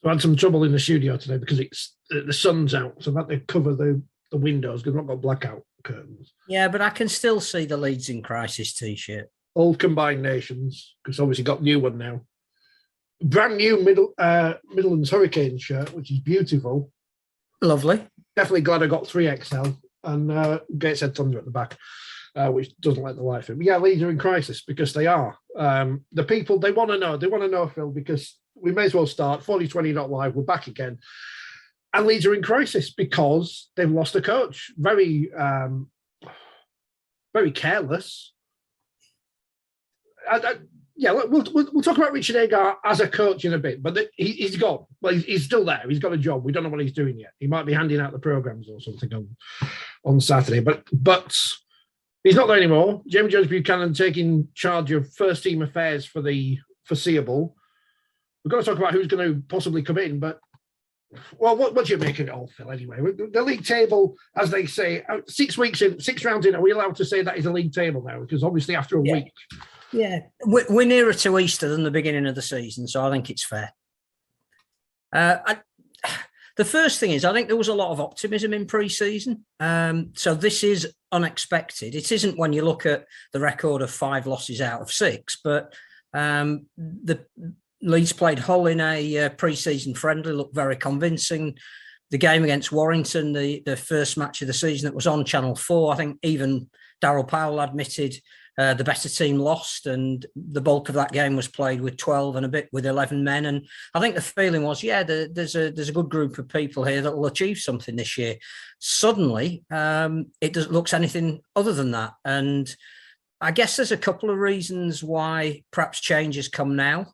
I had some trouble in the studio today because the sun's out, so I've had to cover the windows because I've not got blackout curtains. Yeah, but I can still see the Leeds in Crisis T-shirt. Old Combined Nations, because obviously got new one now. Brand new Midlands Hurricane shirt, which is beautiful. Lovely. Definitely glad I got 3XL and Gateshead Thunder at the back, which doesn't let the life in. But yeah, Leeds are in crisis because they are. The people, they want to know. They want to know, Phil, because we may as well start. 4020 live. We're back again. And Leeds are in crisis because they've lost a coach. Very, very careless. We'll talk about Richard Agar as a coach in a bit, but he's gone. Well, he's still there. He's got a job. We don't know what he's doing yet. He might be handing out the programs or something on Saturday, but he's not there anymore. James Jones Buchanan taking charge of first team affairs for the foreseeable. We've got to talk about who's going to possibly come in, but what do you make of it all, Phil? Anyway, the league table, as they say, 6 weeks in, 6 rounds in. Are we allowed to say that is a league table now? Because obviously after a week. Yeah, we're nearer to Easter than the beginning of the season, so I think it's fair. The first thing is, I think there was a lot of optimism in pre-season. So this is unexpected. It isn't when you look at the record of 5 losses out of 6, but the Leeds played Hull in a pre-season friendly, looked very convincing. The game against Warrington, the first match of the season that was on Channel 4, I think even Darryl Powell admitted the better team lost, and the bulk of that game was played with 12 and a bit with 11 men. And I think the feeling was, there's a good group of people here that will achieve something this year. Suddenly, it looks anything other than that. And I guess there's a couple of reasons why perhaps changes come now.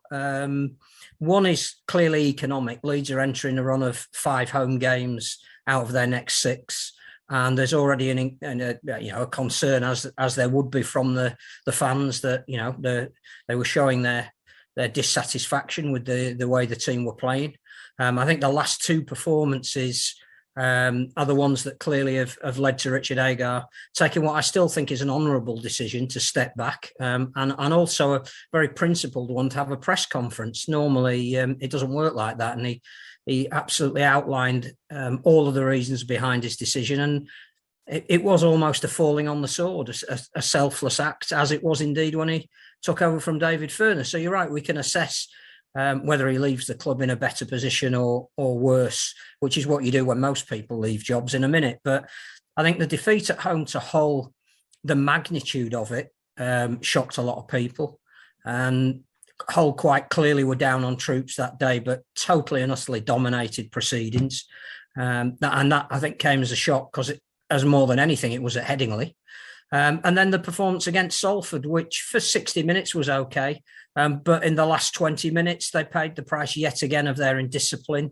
One is clearly economic. Leeds are entering a run of 5 home games out of their next 6. And there's already a concern, as there would be from the fans, that they were showing their dissatisfaction with the way the team were playing. I think the last 2 performances are the ones that clearly have led to Richard Agar taking what I still think is an honourable decision to step back, and also a very principled one to have a press conference. Normally, it doesn't work like that, and he absolutely outlined all of the reasons behind his decision, and it was almost a falling on the sword, a selfless act, as it was indeed when he took over from David Furness. So you're right, we can assess whether he leaves the club in a better position or worse, which is what you do when most people leave jobs in a minute. But I think the defeat at home to Hull, the magnitude of it, shocked a lot of people. And Hull quite clearly were down on troops that day, but totally and utterly dominated proceedings. And that, I think, came as a shock because, as more than anything, it was at Headingley. And then the performance against Salford, which for 60 minutes was okay. But in the last 20 minutes, they paid the price yet again of their indiscipline,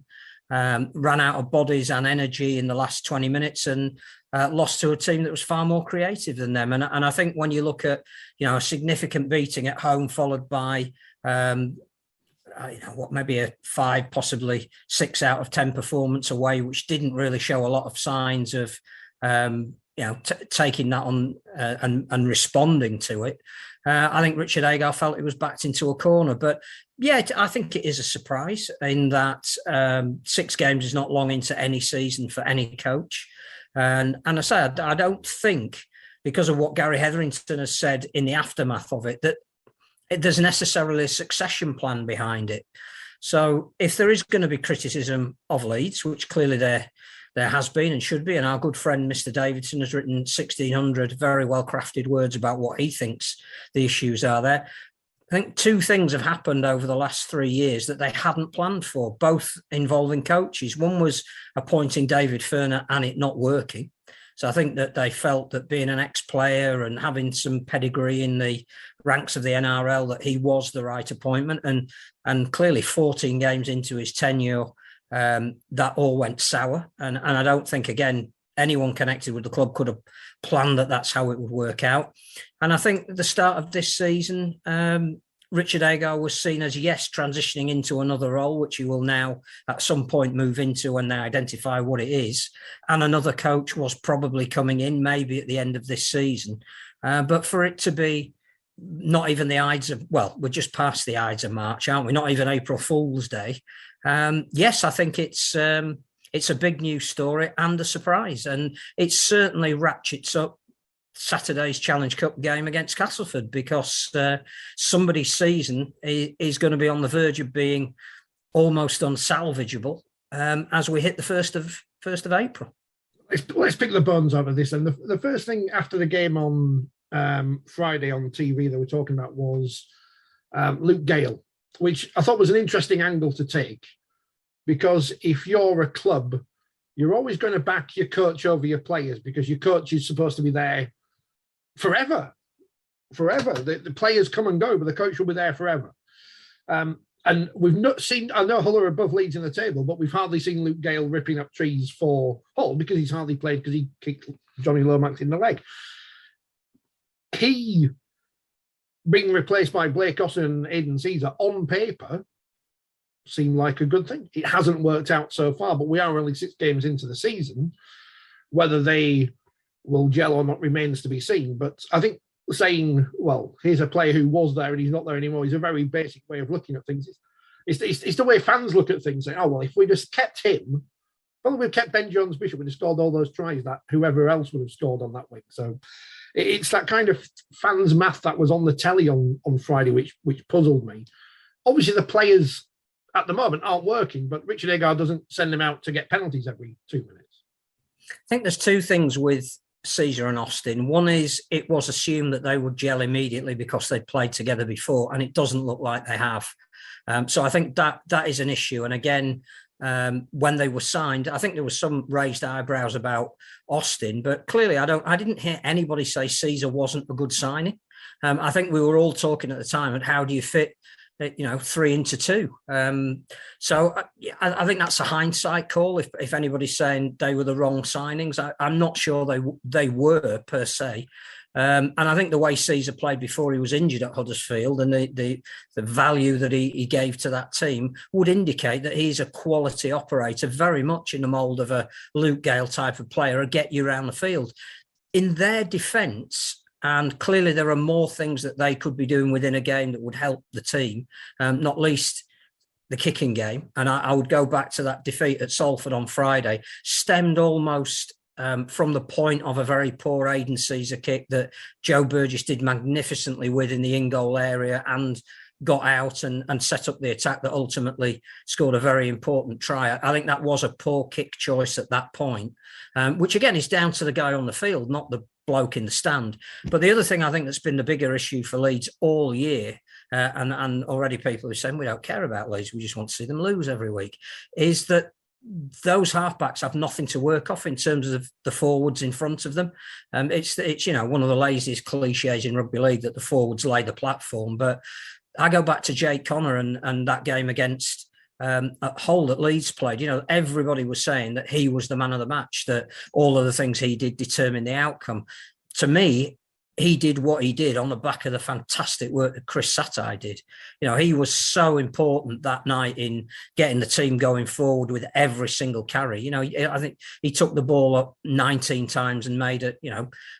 ran out of bodies and energy in the last 20 minutes and lost to a team that was far more creative than them. And I think when you look at, a significant beating at home followed by, maybe a 5, possibly 6 out of 10 performance away, which didn't really show a lot of signs of, taking that on and responding to it. I think Richard Agar felt it was backed into a corner. But yeah, I think it is a surprise in that 6 games is not long into any season for any coach. And I say, I don't think, because of what Gary Hetherington has said in the aftermath of it, that there's necessarily a succession plan behind it. So if there is going to be criticism of Leeds, which clearly there has been and should be, and our good friend Mr. Davidson has written 1,600 very well-crafted words about what he thinks the issues are there. I think 2 things have happened over the last 3 years that they hadn't planned for, both involving coaches. One was appointing David Furner and it not working. So I think that they felt that being an ex-player and having some pedigree in the ranks of the NRL, that he was the right appointment. And clearly 14 games into his tenure, that all went sour. And I don't think, again, anyone connected with the club could have planned that that's how it would work out. And I think at the start of this season, Richard Agar was seen as, yes, transitioning into another role, which he will now at some point move into when they identify what it is. And another coach was probably coming in, maybe at the end of this season. But for it to be not even the Ides of, well, we're just past the Ides of March, aren't we? Not even April Fool's Day. Yes, I think it's a big news story and a surprise, and it certainly ratchets up Saturday's Challenge Cup game against Castleford, because somebody's season is going to be on the verge of being almost unsalvageable as we hit the 1st of April. Let's pick the bones out of this. And the first thing after the game on Friday on TV that we're talking about was Luke Gale, which I thought was an interesting angle to take, because if you're a club, you're always going to back your coach over your players, because your coach is supposed to be there forever. The players come and go, but the coach will be there forever. And we've not seen, I know Hull are above Leeds in the table, but we've hardly seen Luke Gale ripping up trees for Hull, because he's hardly played because he kicked Johnny Lomax in the leg. He being replaced by Blake Austin and Aidan Caesar on paper seemed like a good thing. It hasn't worked out so far, but we are only 6 games into the season. Whether they will gel or not remains to be seen. But I think saying, well, here's a player who was there and he's not there anymore, is a very basic way of looking at things. It's the way fans look at things, saying, oh, well, if we just kept him, well, we've kept Ben Jones-Bishop, we'd have scored all those tries that whoever else would have scored on that wing. So it's that kind of fans' math that was on the telly on Friday, which puzzled me. Obviously, the players at the moment aren't working, but Richard Agar doesn't send them out to get penalties every 2 minutes. I think there's 2 things with Caesar and Austin. One is it was assumed that they would gel immediately because they'd played together before, and it doesn't look like they have. So I think that is an issue. And again, when they were signed, I think there was some raised eyebrows about Austin, but clearly I didn't hear anybody say Caesar wasn't a good signing. I think we were all talking at the time at how do you fit 3 into 2. So I think that's a hindsight call. If anybody's saying they were the wrong signings, I'm not sure they were per se. And I think the way Caesar played before he was injured at Huddersfield, and the value that he gave to that team would indicate that he's a quality operator, very much in the mould of a Luke Gale type of player, a get you around the field. In their defence, and clearly there are more things that they could be doing within a game that would help the team, not least the kicking game. And I would go back to that defeat at Salford on Friday, stemmed almost from the point of a very poor Aidan Caesar kick that Joe Burgess did magnificently with in the in-goal area and got out and set up the attack that ultimately scored a very important try. I think that was a poor kick choice at that point, which again is down to the guy on the field, not the bloke in the stand. But the other thing I think that's been the bigger issue for Leeds all year, and already people are saying we don't care about Leeds, we just want to see them lose every week, is that those halfbacks have nothing to work off in terms of the forwards in front of them. It's one of the laziest cliches in rugby league that the forwards lay the platform. But I go back to Jake Connor and that game against at Hull that Leeds played. Everybody was saying that he was the man of the match, that all of the things he did determine the outcome. To me, he did what he did on the back of the fantastic work that Chris Satai did. He was so important that night in getting the team going forward with every single carry. I think he took the ball up 19 times and made it,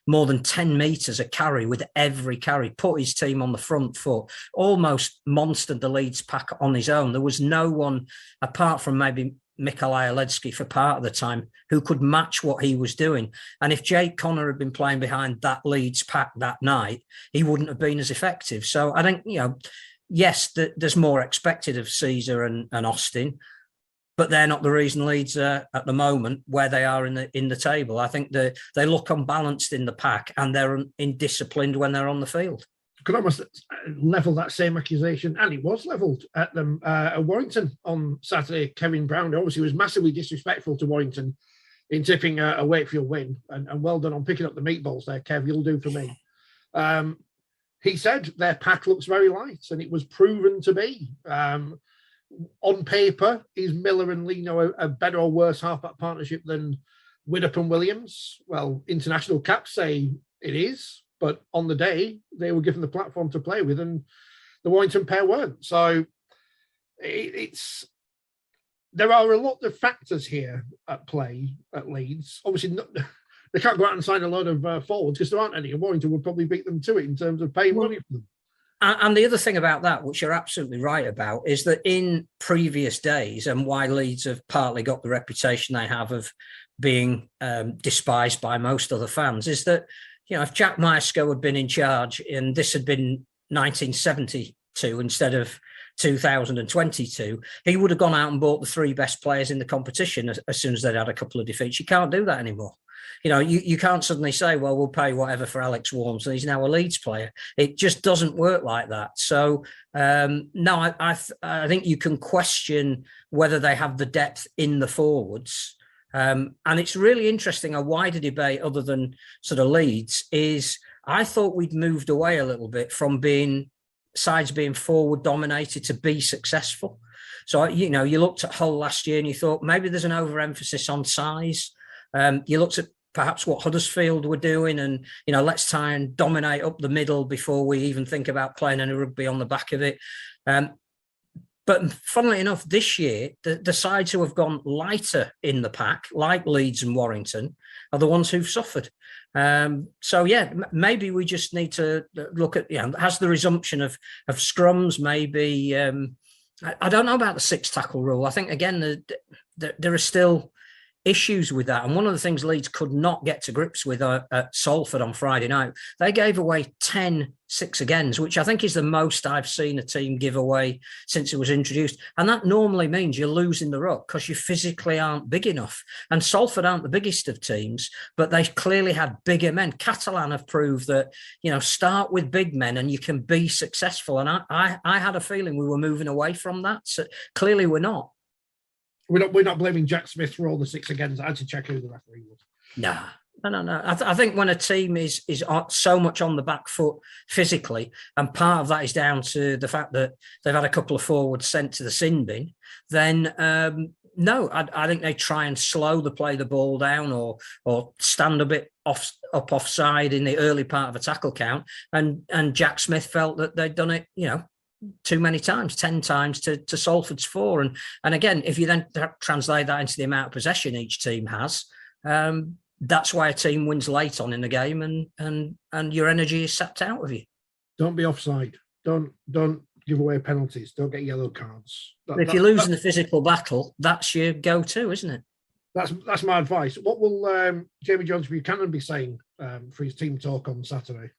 more than 10 metres a carry with every carry, put his team on the front foot, almost monstered the Leeds pack on his own. There was no one, apart from maybe Mikolaj Aledski for part of the time, who could match what he was doing. And if Jake Connor had been playing behind that Leeds pack that night, he wouldn't have been as effective. So I think, yes, there's more expected of Caesar and Austin, but they're not the reason Leeds are at the moment where they are in the table. I think they look unbalanced in the pack and they're indisciplined when they're on the field. Could almost level that same accusation, and it was levelled at them at Warrington on Saturday. Kevin Brown obviously was massively disrespectful to Warrington in tipping a Wakefield win, and well done on picking up the meatballs there, Kev. You'll do for me. He said their pack looks very light, and it was proven to be. On paper, is Miller and Lino a better or worse halfback partnership than Widdop and Williams? Well, international caps say it is. But on the day, they were given the platform to play with, and the Warrington pair weren't. So there are a lot of factors here at play at Leeds. Obviously, they can't go out and sign a load of forwards because there aren't any. And Warrington would probably beat them to it in terms of paying money for them. And the other thing about that, which you're absolutely right about, is that in previous days, and why Leeds have partly got the reputation they have of being despised by most other fans, is that, if Jack Maesco had been in charge and this had been 1972 instead of 2022, he would have gone out and bought the 3 best players in the competition as soon as they'd had a couple of defeats. You can't do that anymore. You can't suddenly say, well, we'll pay whatever for Alex Worms and he's now a Leeds player. It just doesn't work like that. So, no, I think you can question whether they have the depth in the forwards. And it's really interesting. A wider debate other than sort of Leeds is I thought we'd moved away a little bit from sides being forward dominated to be successful. So, you looked at Hull last year and you thought maybe there's an overemphasis on size. You looked at perhaps what Huddersfield were doing and, let's try and dominate up the middle before we even think about playing any rugby on the back of it. But funnily enough, this year, the sides who have gone lighter in the pack, like Leeds and Warrington, are the ones who've suffered. So, yeah, maybe we just need to look at, has the resumption of scrums, maybe, I don't know about the 6 tackle rule. I think, again, there are still issues with that. And one of the things Leeds could not get to grips with at Salford on Friday night, they gave away 10 6-agains, which I think is the most I've seen a team give away since it was introduced. And that normally means you're losing the ruck because you physically aren't big enough. And Salford aren't the biggest of teams, but they clearly had bigger men. Catalan have proved that, start with big men and you can be successful. And I had a feeling we were moving away from that. So clearly we're not. We're not blaming Jack Smith for all the 6-agains. I had to check who the referee was. No. I think when a team is so much on the back foot physically, and part of that is down to the fact that they've had a couple of forwards sent to the sin bin, then no, I think they try and slow the ball down or stand a bit offside in the early part of a tackle count. And Jack Smith felt that they'd done it, too many times, 10 times to Salford's 4. And again, if you then translate that into the amount of possession each team has, that's why a team wins late on in the game and your energy is sapped out of you. Don't be offside. Don't give away penalties. Don't get yellow cards. If you're losing the physical battle, that's your go-to, isn't it? That's my advice. What will Jamie Jones Buchanan be saying for his team talk on Saturday?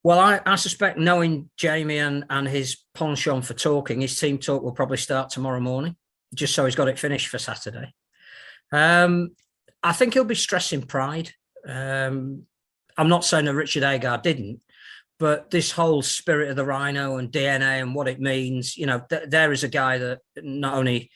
Well, I suspect, knowing Jamie and his penchant for talking, his team talk will probably start tomorrow morning, just so he's got it finished for Saturday. I think he'll be stressing pride. I'm not saying that Richard Agar didn't, but this whole spirit of the rhino and DNA and what it means, there is a guy that not only,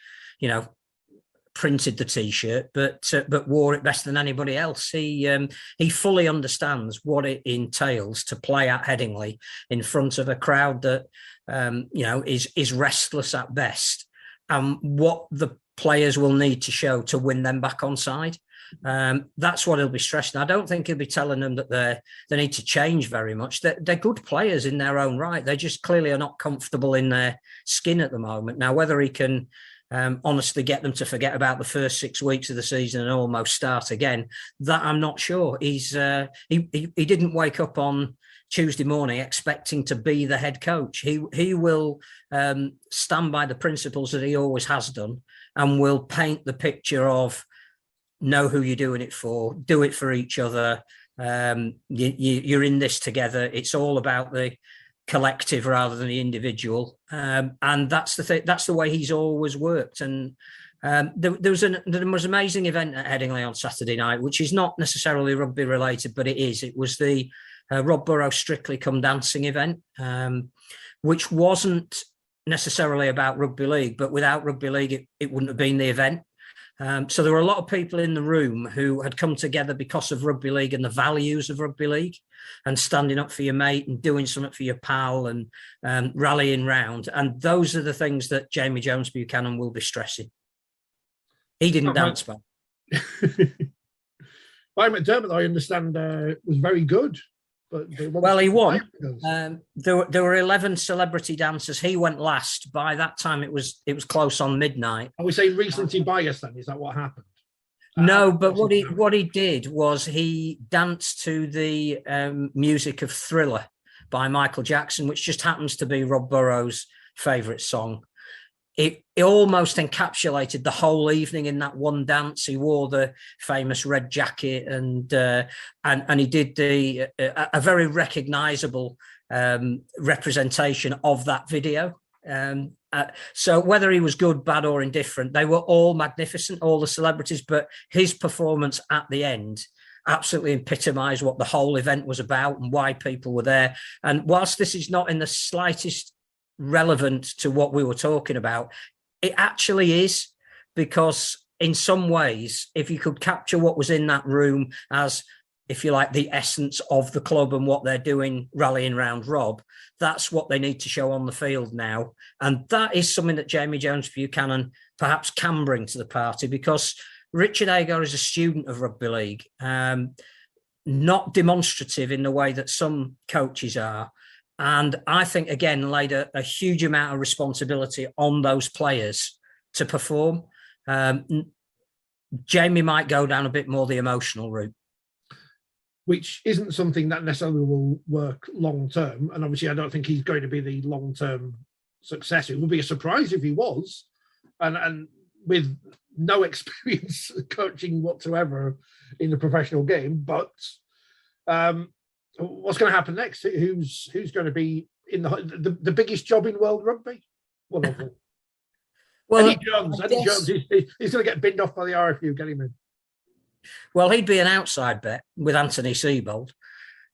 printed the T-shirt, but wore it better than anybody else. He fully understands what it entails to play at Headingley in front of a crowd that is restless at best, and what the players will need to show to win them back on side. That's what he'll be stressing. I don't think he'll be telling them that they need to change very much. They're good players in their own right. They just clearly are not comfortable in their skin at the moment. Now, whether he can honestly get them to forget about the first 6 weeks of the season and almost start again, that I'm not sure. He didn't wake up on Tuesday morning expecting to be the head coach. He will stand by the principles that he always has done, and will paint the picture of know who you're doing it for, do it for each other. You're in this together. It's all about the collective rather than the individual, and that's the thing. That's the way he's always worked. And there was an amazing event at Headingley on Saturday night, which is not necessarily rugby related, but it is. It was the Rob Burrows Strictly Come Dancing event, which wasn't necessarily about rugby league, but without rugby league, it wouldn't have been the event. So there were a lot of people in the room who had come together because of rugby league and the values of rugby league, and standing up for your mate and doing something for your pal and rallying round. And those are the things that Jamie Jones Buchanan will be stressing. He didn't dance, but Mike McDermott, I understand, was very good. But well, he won. There were 11 celebrity dancers. He went last. By that time, it was close on midnight. Are we saying recency bias then? Is that what happened? No, but what he did was he danced to the music of Thriller by Michael Jackson, which just happens to be Rob Burrows' favourite song. It almost encapsulated the whole evening in that one dance. He wore the famous red jacket, and he did a very recognisable representation of that video. So whether he was good, bad, or indifferent, they were all magnificent, all the celebrities. But his performance at the end absolutely epitomised what the whole event was about and why people were there. And whilst this is not in the slightest relevant to what we were talking about, it actually is, because in some ways, if you could capture what was in that room as, if you like, the essence of the club and what they're doing rallying around Rob, that's what they need to show on the field now. And that is something that Jamie Jones-Buchanan perhaps can bring to the party, because Richard Agar is a student of rugby league, not demonstrative in the way that some coaches are. And I think, again, laid a huge amount of responsibility on those players to perform. Jamie might go down a bit more the emotional route, which isn't something that necessarily will work long term. And obviously, I don't think he's going to be the long term successor. It would be a surprise if he was, and with no experience coaching whatsoever in the professional game. But what's going to happen next? Who's going to be in the biggest job in world rugby? One of them. Well, Eddie Jones. He's going to get binned off by the RFU. Get him in. Well, he'd be an outside bet with Anthony Seibold.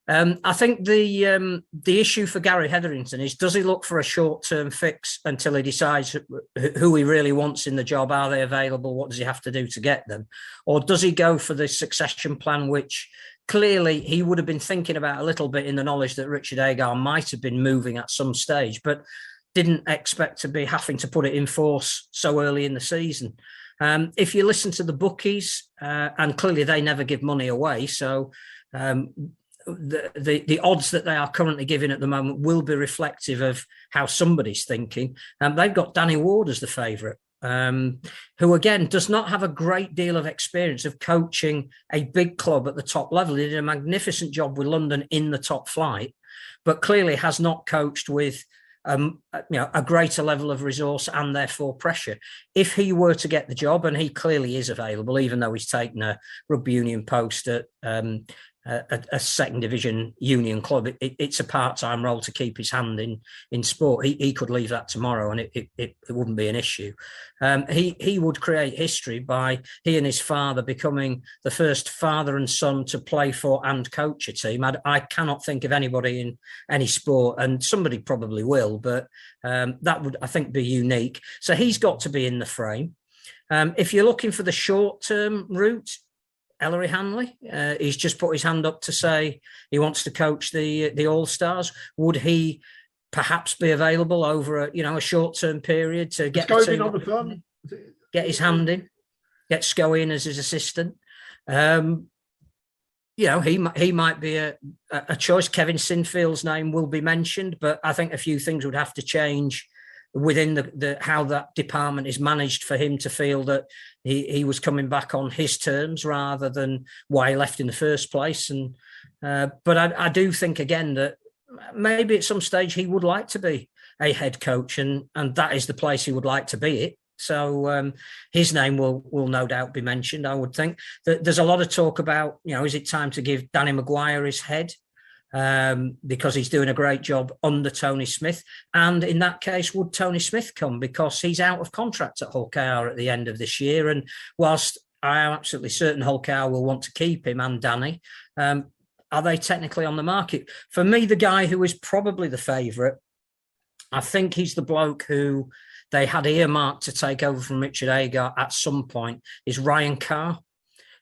I think the issue for Gary Hetherington is, does he look for a short-term fix until he decides who he really wants in the job? Are they available? What does he have to do to get them? Or does he go for the succession plan, which clearly he would have been thinking about a little bit, in the knowledge that Richard Agar might have been moving at some stage, but didn't expect to be having to put it in force so early in the season. If you listen to the bookies, and clearly they never give money away, so the odds that they are currently giving at the moment will be reflective of how somebody's thinking. They've got Danny Ward as the favourite, who again does not have a great deal of experience of coaching a big club at the top level. He did a magnificent job with London in the top flight, but clearly has not coached with a greater level of resource and therefore pressure. If he were to get the job, and he clearly is available, even though he's taken a rugby union post at a second division union club, it's a part-time role to keep his hand in sport. He could leave that tomorrow and it wouldn't be an issue. He would create history by he and his father becoming the first father and son to play for and coach a team. I cannot think of anybody in any sport, and somebody probably will, but that would, I think, be unique. So he's got to be in the frame. If you're looking for the short-term route, Ellery Hanley, he's just put his hand up to say he wants to coach the All-Stars. Would he perhaps be available over a short-term period to get the team on the phone, get his hand in, get Sco in as his assistant? He might be a choice. Kevin Sinfield's name will be mentioned, but I think a few things would have to change within the how that department is managed for him to feel that he was coming back on his terms rather than why he left in the first place. And but I do think, again, that maybe at some stage he would like to be a head coach, and that is the place he would like to be it. So his name will no doubt be mentioned, I would think. There's a lot of talk about, is it time to give Danny Maguire his head? Because he's doing a great job under Tony Smith. And in that case, would Tony Smith come? Because he's out of contract at Hull KR at the end of this year. And whilst I am absolutely certain Hull KR will want to keep him and Danny, are they technically on the market? For me, the guy who is probably the favourite, I think he's the bloke who they had earmarked to take over from Richard Agar at some point, is Ryan Carr,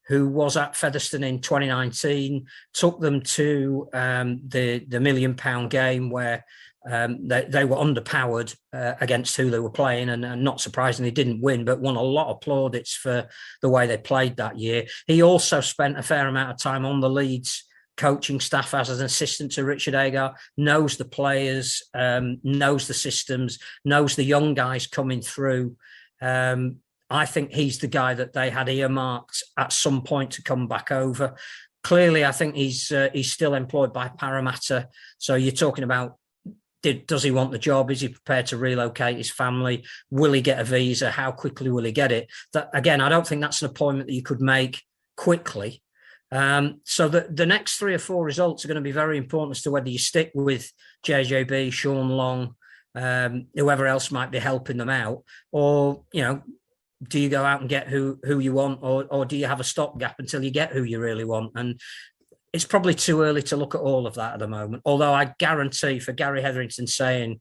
who was at Featherstone in 2019, took them to the £1 million game where they were underpowered against who they were playing, and not surprisingly didn't win, but won a lot of plaudits for the way they played that year. He also spent a fair amount of time on the Leeds coaching staff as an assistant to Richard Agar, knows the players, knows the systems, knows the young guys coming through. I think he's the guy that they had earmarked at some point to come back over. clearly, I think he's still employed by Parramatta. So you're talking about, does he want the job? Is he prepared to relocate his family? Will he get a visa? How quickly will he get it? That, again, I don't think that's an appointment that you could make quickly. So the next 3 or 4 results are going to be very important as to whether you stick with JJB, Sean Long, whoever else might be helping them out, or, do you go out and get who you want, or do you have a stopgap until you get who you really want? And it's probably too early to look at all of that at the moment. Although I guarantee, for Gary Hetherington saying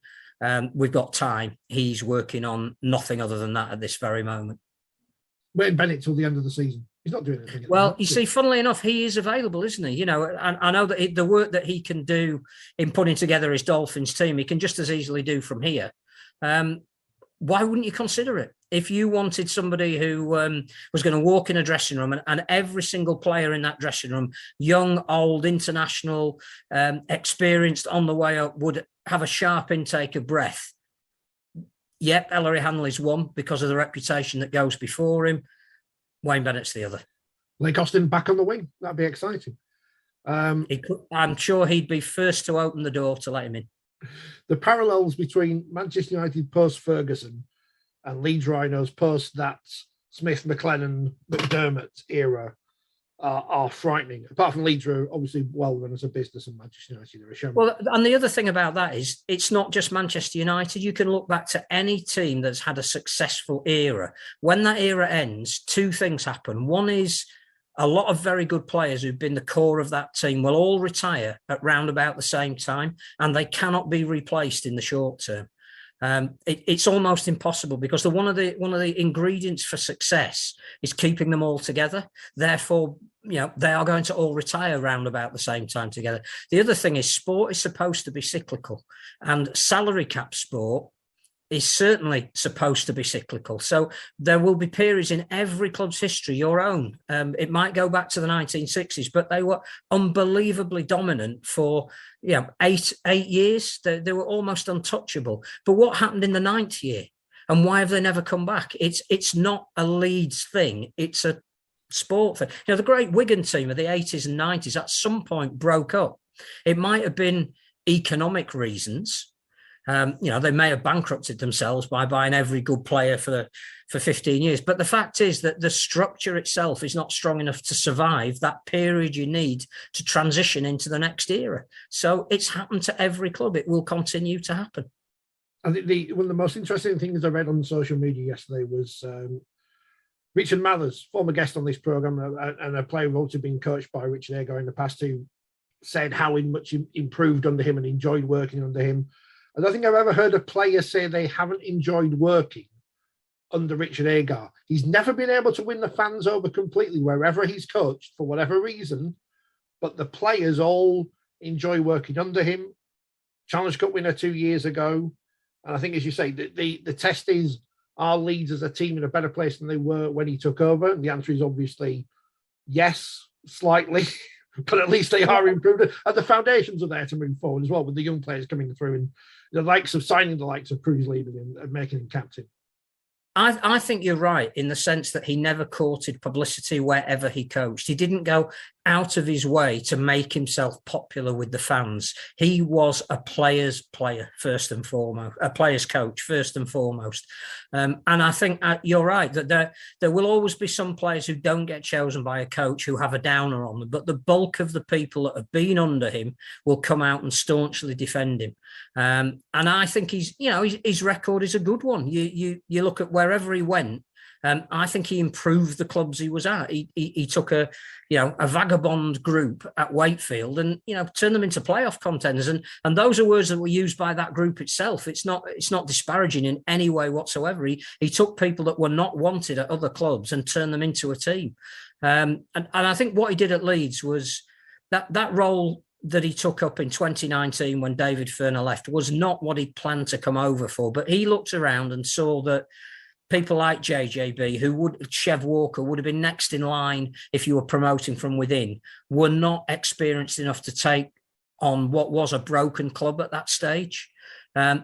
we've got time, he's working on nothing other than that at this very moment. Waiting Bennett till the end of the season. He's not doing anything. Well, you see, funnily enough, he is available, isn't he? I know that the work that he can do in putting together his Dolphins team, he can just as easily do from here. Why wouldn't you consider it? If you wanted somebody who was going to walk in a dressing room and every single player in that dressing room, young, old, international, experienced, on the way up, would have a sharp intake of breath. Yep, Ellery Hanley's one because of the reputation that goes before him. Wayne Bennett's the other. Lake Austin back on the wing. That'd be exciting. I'm sure he'd be first to open the door to let him in. The parallels between Manchester United post-Ferguson and Leeds Rhinos post that Smith, McLennan, McDermott era are frightening. Apart from Leeds are obviously well run as a business, and Manchester United are a show. Well, and the other thing about that is it's not just Manchester United. You can look back to any team that's had a successful era. When that era ends, 2 things happen. One is a lot of very good players who've been the core of that team will all retire at round about the same time, and they cannot be replaced in the short term. It's almost impossible because one of the ingredients for success is keeping them all together. Therefore, they are going to all retire round about the same time together. The other thing is sport is supposed to be cyclical, and salary cap sport is certainly supposed to be cyclical. So there will be periods in every club's history, your own. It might go back to the 1960s, but they were unbelievably dominant for 8 years. They were almost untouchable. But what happened in the 9th year? And why have they never come back? It's not a Leeds thing. It's a sport thing. The great Wigan team of the 80s and 90s at some point broke up. It might have been economic reasons. They may have bankrupted themselves by buying every good player for 15 years. But the fact is that the structure itself is not strong enough to survive that period you need to transition into the next era. So it's happened to every club. It will continue to happen. I think one of the most interesting things I read on social media yesterday was Richard Mathers, former guest on this programme, and a player who's also been coached by Richard Agar in the past, who said how much he improved under him and enjoyed working under him. I don't think I've ever heard a player say they haven't enjoyed working under Richard Agar. He's never been able to win the fans over completely wherever he's coached for whatever reason, but the players all enjoy working under him. Challenge Cup winner 2 years ago. And I think, as you say, the test is, are Leeds as a team in a better place than they were when he took over? And the answer is obviously yes, slightly. But at least they are improved. And the foundations are there to move forward as well, with the young players coming through and the likes of signing the likes of Pryce and making him captain. I think you're right in the sense that he never courted publicity wherever he coached. He didn't go out of his way to make himself popular with the fans. He was a player's player first and foremost, a player's coach first and foremost. And I think you're right that there will always be some players who don't get chosen by a coach who have a downer on them, but the bulk of the people that have been under him will come out and staunchly defend him. And I think his record is a good one. You look at wherever he went. I think he improved the clubs he was at. He took a vagabond group at Wakefield and turned them into playoff contenders. And those are words that were used by that group itself. It's not disparaging in any way whatsoever. He took people that were not wanted at other clubs and turned them into a team. And I think what he did at Leeds was that role that he took up in 2019 when David Ferner left was not what he'd planned to come over for. But he looked around and saw that people like JJB, Chev Walker would have been next in line if you were promoting from within, were not experienced enough to take on what was a broken club at that stage.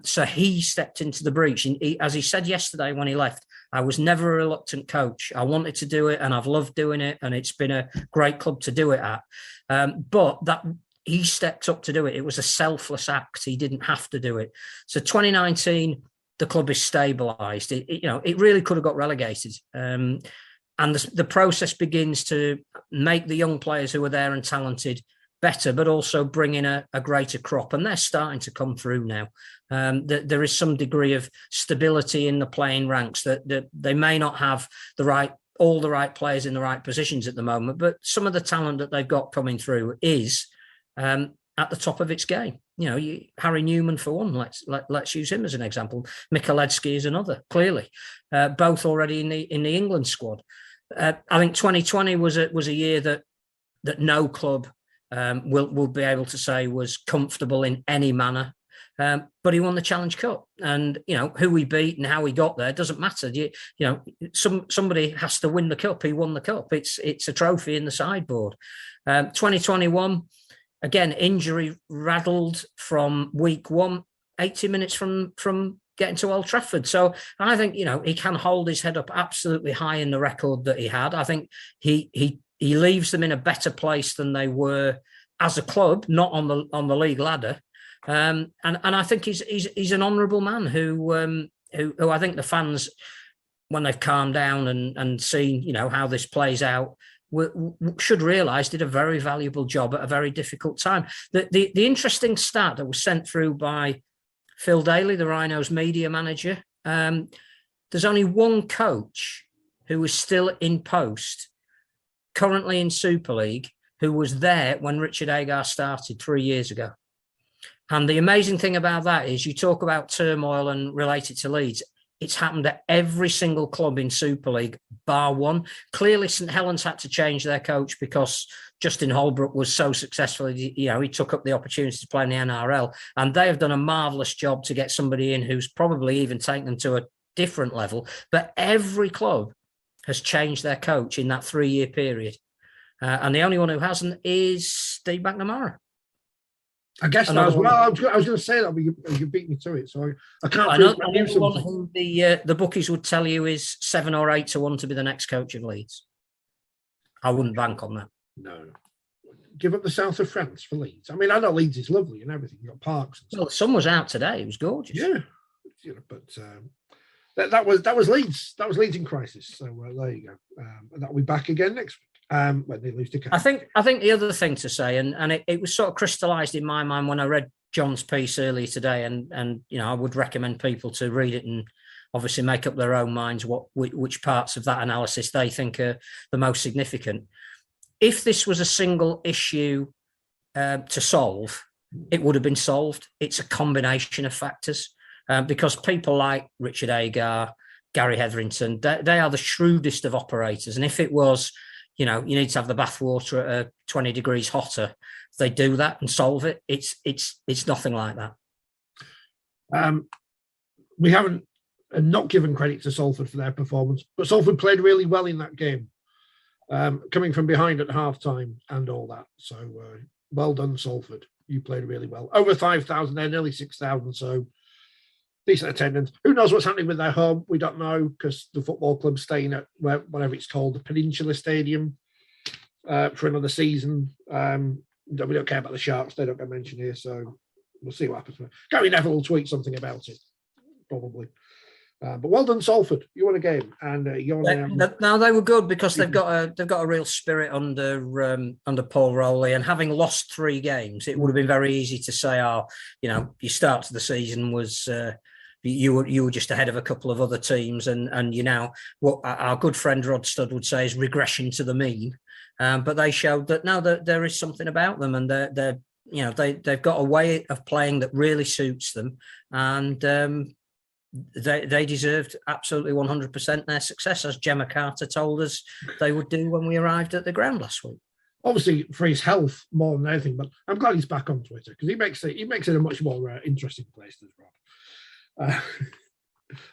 So he stepped into the breach. And as he said yesterday when he left, I was never a reluctant coach. I wanted to do it, and I've loved doing it, and it's been a great club to do it at. But that he stepped up to do it. It was a selfless act. He didn't have to do it. So 2019, the club is stabilised. It really could have got relegated. And the process begins to make the young players who are there and talented better, but also bring in a greater crop. And they're starting to come through now. There is some degree of stability in the playing ranks that they may not have all the right players in the right positions at the moment, but some of the talent that they've got coming through is at the top of its game. Harry Newman for one. Let's use him as an example. Michalewski is another. Clearly, both already in the England squad. I think 2020 was a year that no club will be able to say was comfortable in any manner. But he won the Challenge Cup, and who we beat and how we got there doesn't matter. Somebody has to win the cup. He won the cup. It's a trophy in the sideboard. 2021. Again, injury raddled from week one, 80 minutes from getting to Old Trafford. So I think, he can hold his head up absolutely high in the record that he had. I think he leaves them in a better place than they were as a club, not on the league ladder. And I think he's an honourable man who I think the fans, when they've calmed down and seen, how this plays out, should realise did a very valuable job at a very difficult time. The interesting stat that was sent through by Phil Daly, the Rhinos media manager, there's only one coach who is still in post, currently in Super League, who was there when Richard Agar started 3 years ago. And the amazing thing about that is you talk about turmoil and related to Leeds. It's happened at every single club in Super League, bar one. Clearly, St Helens had to change their coach because Justin Holbrook was so successful. He took up the opportunity to play in the NRL, and they have done a marvellous job to get somebody in who's probably even taken them to a different level. But every club has changed their coach in that 3-year period. And the only one who hasn't is Steve McNamara. I guess that as well. I was going to say that, but you beat me to it. So I can't. Another one who the bookies would tell you is 7 or 8 to 1 to be the next coach of Leeds. I wouldn't bank on that. No. Give up the south of France for Leeds. I mean, I know Leeds is lovely and everything. You've got parks. And well, the sun was out today. It was gorgeous. Yeah. But that was Leeds. That was Leeds in crisis. So there you go. And that'll be back again next week. When they lose to Canada. I think the other thing to say, and it was sort of crystallised in my mind when I read John's piece earlier today, and I would recommend people to read it and obviously make up their own minds which parts of that analysis they think are the most significant. If this was a single issue to solve, it would have been solved. It's a combination of factors because people like Richard Agar, Gary Hetherington, they are the shrewdest of operators, and if it was, you need to have the bathwater at 20 degrees hotter, they do that and solve it. It's nothing like that. We haven't not given credit to Salford for their performance, but Salford played really well in that game, coming from behind at half-time and all that. So well done, Salford. You played really well. Over 5,000 there, nearly 6,000, so decent attendance. Who knows what's happening with their home? We don't know because the football club's staying at whatever it's called, the Peninsula Stadium, for another season. We don't care about the Sharks. They don't get mentioned here, so we'll see what happens. Gary Neville will tweet something about it, probably. But well done, Salford. You won a game, and now they were good because they've got a real spirit under Paul Rowley, and having lost 3 games, it would have been very easy to say, your start to the season was. You were just ahead of a couple of other teams, and what our good friend Rod Studd would say is regression to the mean. But they showed that now that there is something about them, and they've got a way of playing that really suits them, and they deserved absolutely 100% their success, as Gemma Carter told us they would do when we arrived at the ground last week. Obviously for his health more than anything, but I'm glad he's back on Twitter because he makes it a much more interesting place than Rod.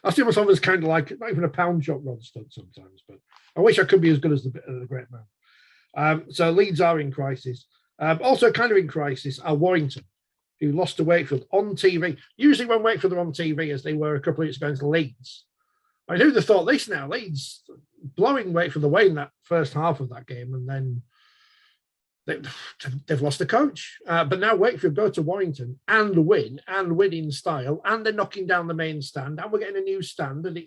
I see myself as kind of like not even a pound shot Rod Studd sometimes, but I wish I could be as good as the great man. So Leeds are in crisis. Also kind of in crisis are Warrington, who lost to Wakefield on TV. Usually when Wakefield are on TV, as they were a couple of weeks ago against Leeds, I who'd have thought this now? Leeds blowing Wakefield away in that first half of that game, and then they've lost the coach. But now Wakefield go to Warrington and win in style, and they're knocking down the main stand, and we're getting a new stand, and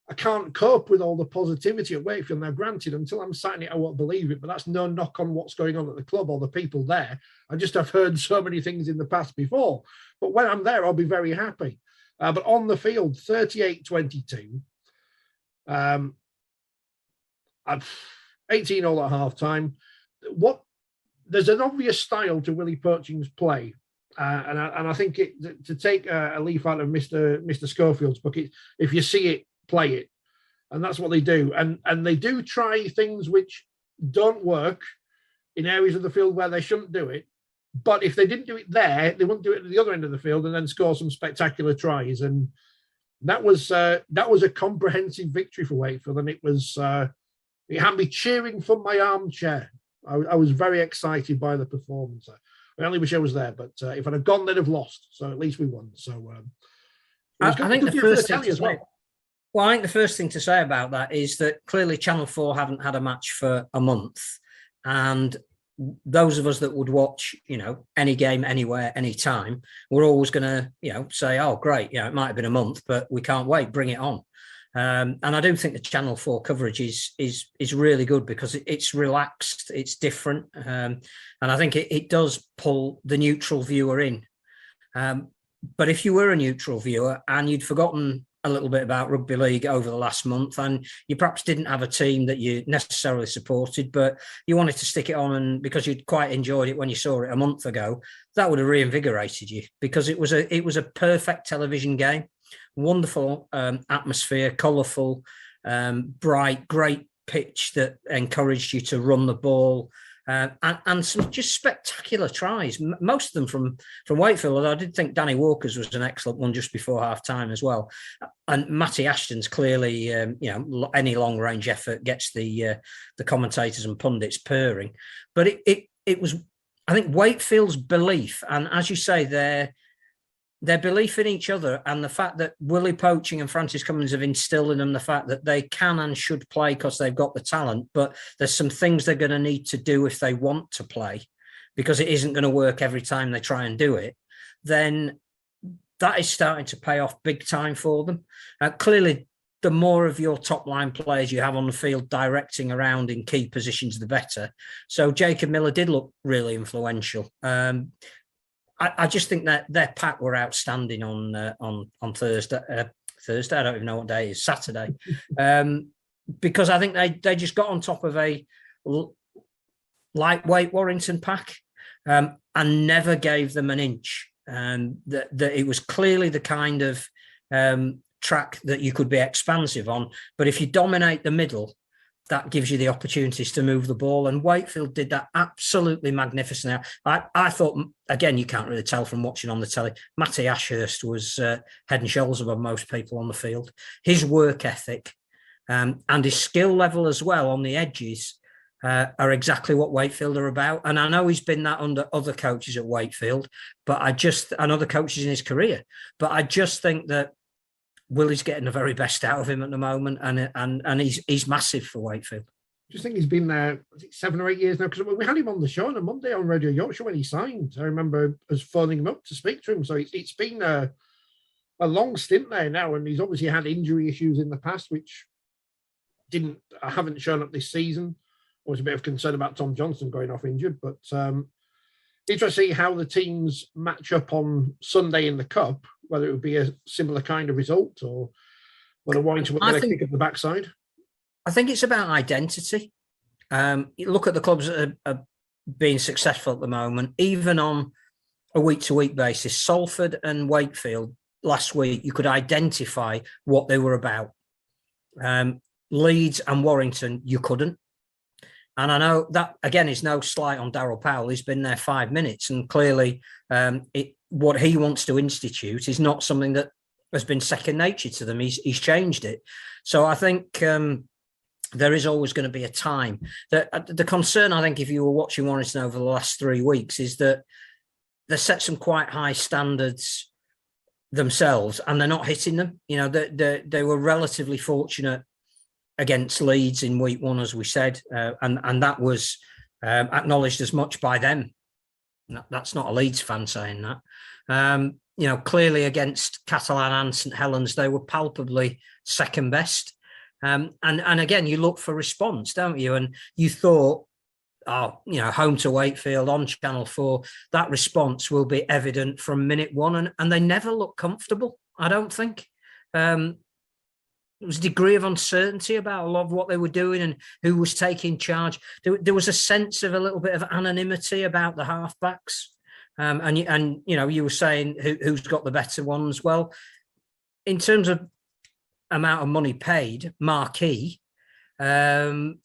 I can't cope with all the positivity at Wakefield. Now, granted, until I'm sat in it, I won't believe it, but that's no knock on what's going on at the club or the people there. I just have heard so many things in the past before. But when I'm there, I'll be very happy. But on the field, 38-22. 18 all at half-time. There's an obvious style to Willie Poaching's play. And I think to take a leaf out of Mr. Schofield's book, if you see it, play it. And that's what they do. And they do try things which don't work in areas of the field where they shouldn't do it. But if they didn't do it there, they wouldn't do it at the other end of the field and then score some spectacular tries. And that was a comprehensive victory for Wakefield. And it had me cheering from my armchair. I was very excited by the performance. I only wish I was there, but if I'd have gone, they'd have lost. So at least we won. So I think the first thing to say, well, I think the first thing to say about that is that clearly Channel 4 haven't had a match for a month, and those of us that would watch, any game, anywhere, anytime, we're always going to, say, oh, great, it might have been a month, but we can't wait, bring it on. And I do think the Channel 4 coverage is really good because it's relaxed, it's different, and I think it does pull the neutral viewer in. But if you were a neutral viewer and you'd forgotten a little bit about rugby league over the last month, and you perhaps didn't have a team that you necessarily supported, but you wanted to stick it on, and because you'd quite enjoyed it when you saw it a month ago, that would have reinvigorated you because it was a perfect television game, wonderful atmosphere, colourful, bright, great pitch that encouraged you to run the ball. And some just spectacular tries, most of them from Wakefield, although I did think Danny Walker's was an excellent one just before half-time as well. And Matty Ashton's clearly, any long-range effort gets the commentators and pundits purring. But it was, I think, Wakefield's belief, and as you say, their belief in each other and the fact that Willie Poaching and Francis Cummins have instilled in them the fact that they can and should play because they've got the talent, but there's some things they're going to need to do if they want to play because it isn't going to work every time they try and do it, then that is starting to pay off big time for them. Clearly, the more of your top line players you have on the field directing around in key positions, the better. So Jacob Miller did look really influential. I just think that their pack were outstanding on Thursday. Thursday, I don't even know what day it is, Saturday, because I think they just got on top of a lightweight Warrington pack and never gave them an inch. And that it was clearly the kind of track that you could be expansive on, but if you dominate the middle, that gives you the opportunities to move the ball. And Wakefield did that absolutely magnificently. I thought, again, you can't really tell from watching on the telly, Matty Ashurst was head and shoulders above most people on the field. His work ethic and his skill level as well on the edges are exactly what Wakefield are about. And I know he's been that under other coaches at Wakefield, and other coaches in his career. But I just think that Willie's getting the very best out of him at the moment, and he's massive for Wakefield. I just think he's been there 7 or 8 years now, because we had him on the show on a Monday on Radio Yorkshire when he signed. I remember us phoning him up to speak to him. So it's been a long stint there now, and he's obviously had injury issues in the past, which haven't shown up this season. I was a bit of concern about Tom Johnson going off injured, but interesting to see how the teams match up on Sunday in the Cup, whether it would be a similar kind of result or whether Warrington would get a kick at the backside. I think it's about identity. You look at the clubs that are being successful at the moment, even on a week-to-week basis. Salford and Wakefield last week, you could identify what they were about. Leeds and Warrington, you couldn't. And I know that, again, is no slight on Darryl Powell. He's been there 5 minutes, and clearly what he wants to institute is not something that has been second nature to them. He's changed it. So I think there is always going to be a time. The concern, I think, if you were watching Warrington over the last 3 weeks, is that they set some quite high standards themselves, and they're not hitting them. You know, they were relatively fortunate against Leeds in week 1, as we said, and that was acknowledged as much by them. That's not a Leeds fan saying that. You know, clearly against Catalan and St Helens, they were palpably second best. And again, you look for response, don't you? And you thought, you know, home to Wakefield on Channel 4, that response will be evident from minute 1. And they never looked comfortable, I don't think. There was a degree of uncertainty about a lot of what they were doing and who was taking charge. There was a sense of a little bit of anonymity about the halfbacks. And you know, you were saying who's got the better ones. Well, in terms of amount of money paid, marquee, Warrington's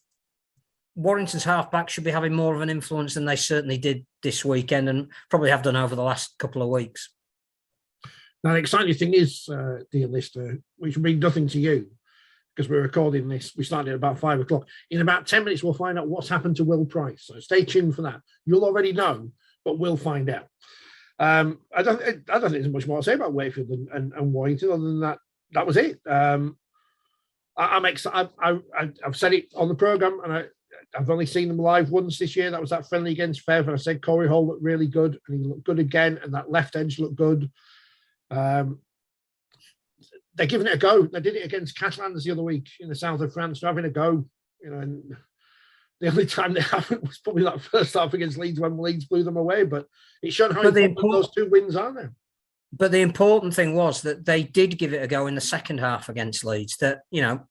halfback should be having more of an influence than they certainly did this weekend, and probably have done over the last couple of weeks. Now, the exciting thing is, dear listener, which will mean nothing to you, because we're recording this, we started at about 5 o'clock. In about 10 minutes, we'll find out what's happened to Will Pryce. So stay tuned for that. You'll already know, but we'll find out. I don't think there's much more to say about Wakefield and Warrington, other than that was it. I'm excited. I've said it on the programme, and I've only seen them live once this year. That was that friendly against Fev, and I said Corey Hall looked really good, and he looked good again, and that left edge looked good. They're giving it a go. They did it against Catalans the other week in the south of France. They're having a go, you know. And the only time they haven't was probably that first half against Leeds when Leeds blew them away. But it showed how important those 2 wins are now. But the important thing was that they did give it a go in the second half against Leeds. That, you know,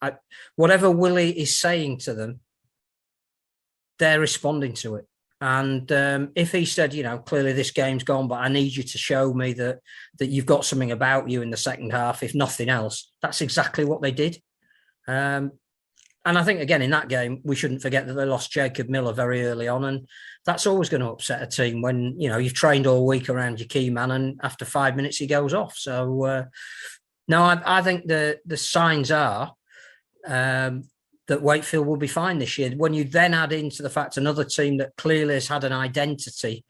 whatever Willie is saying to them, they're responding to it. And if he said, you know, clearly this game's gone, but I need you to show me that you've got something about you in the second half, if nothing else, that's exactly what they did. And I think, again, in that game, we shouldn't forget that they lost Jacob Miller very early on. And that's always going to upset a team when, you know, you've trained all week around your key man and after 5 minutes he goes off. So, no, I think the signs are that Wakefield will be fine this year. When you then add into the fact another team that clearly has had an identity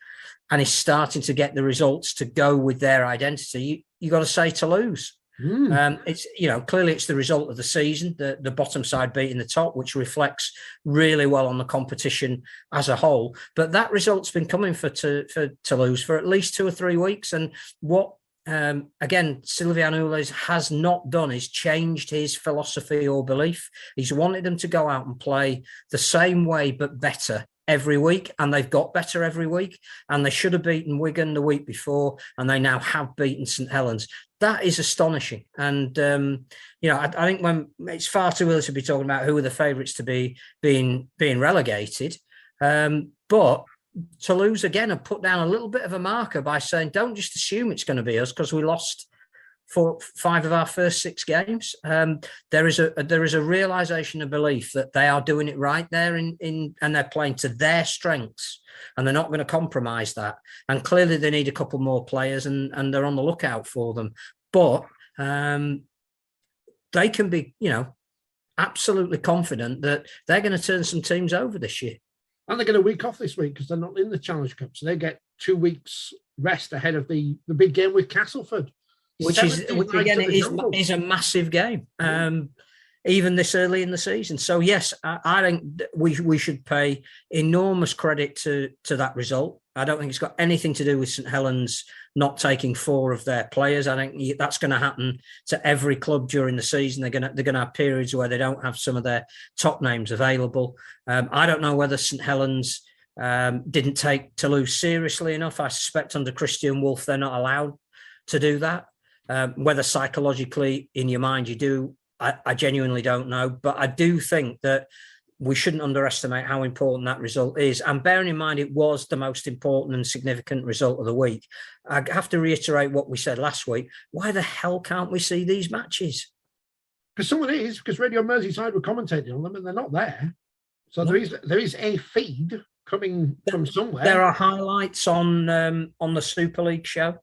and is starting to get the results to go with their identity, you got to say Toulouse. It's, you know, clearly it's the result of the season, the bottom side beating the top, which reflects really well on the competition as a whole. But that result's been coming for Toulouse for at least 2 or 3 weeks. And what, again, Sylvain Hules has not done is changed his philosophy or belief. He's wanted them to go out and play the same way, but better every week. And they've got better every week. And they should have beaten Wigan the week before. And they now have beaten St Helens. That is astonishing. And, you know, I think when it's far too early to be talking about who are the favourites to be being relegated. But Toulouse, again, have put down a little bit of a marker by saying, don't just assume it's going to be us because we lost 5 of our first 6 games. There is a realisation of belief that they are doing it right there and they're playing to their strengths and they're not going to compromise that. And clearly they need a couple more players and they're on the lookout for them. But they can be, you know, absolutely confident that they're going to turn some teams over this year. And they're going a week off this week because they're not in the Challenge Cup. So they get 2 weeks rest ahead of the big game with Castleford. Which again is a massive game, even this early in the season. So yes, I think we should pay enormous credit to that result. I don't think it's got anything to do with St Helens not taking 4 of their players. I think that's going to happen to every club during the season. They're going to have periods where they don't have some of their top names available. I don't know whether St Helens didn't take Toulouse seriously enough. I suspect under Christian Wolff they're not allowed to do that. Whether psychologically in your mind you do, I genuinely don't know. But I do think that we shouldn't underestimate how important that result is. And bearing in mind, it was the most important and significant result of the week. I have to reiterate what we said last week. Why the hell can't we see these matches? Because someone is, because Radio Merseyside were commentating on them and they're not there. So there is a feed coming from somewhere. There are highlights on the Super League show.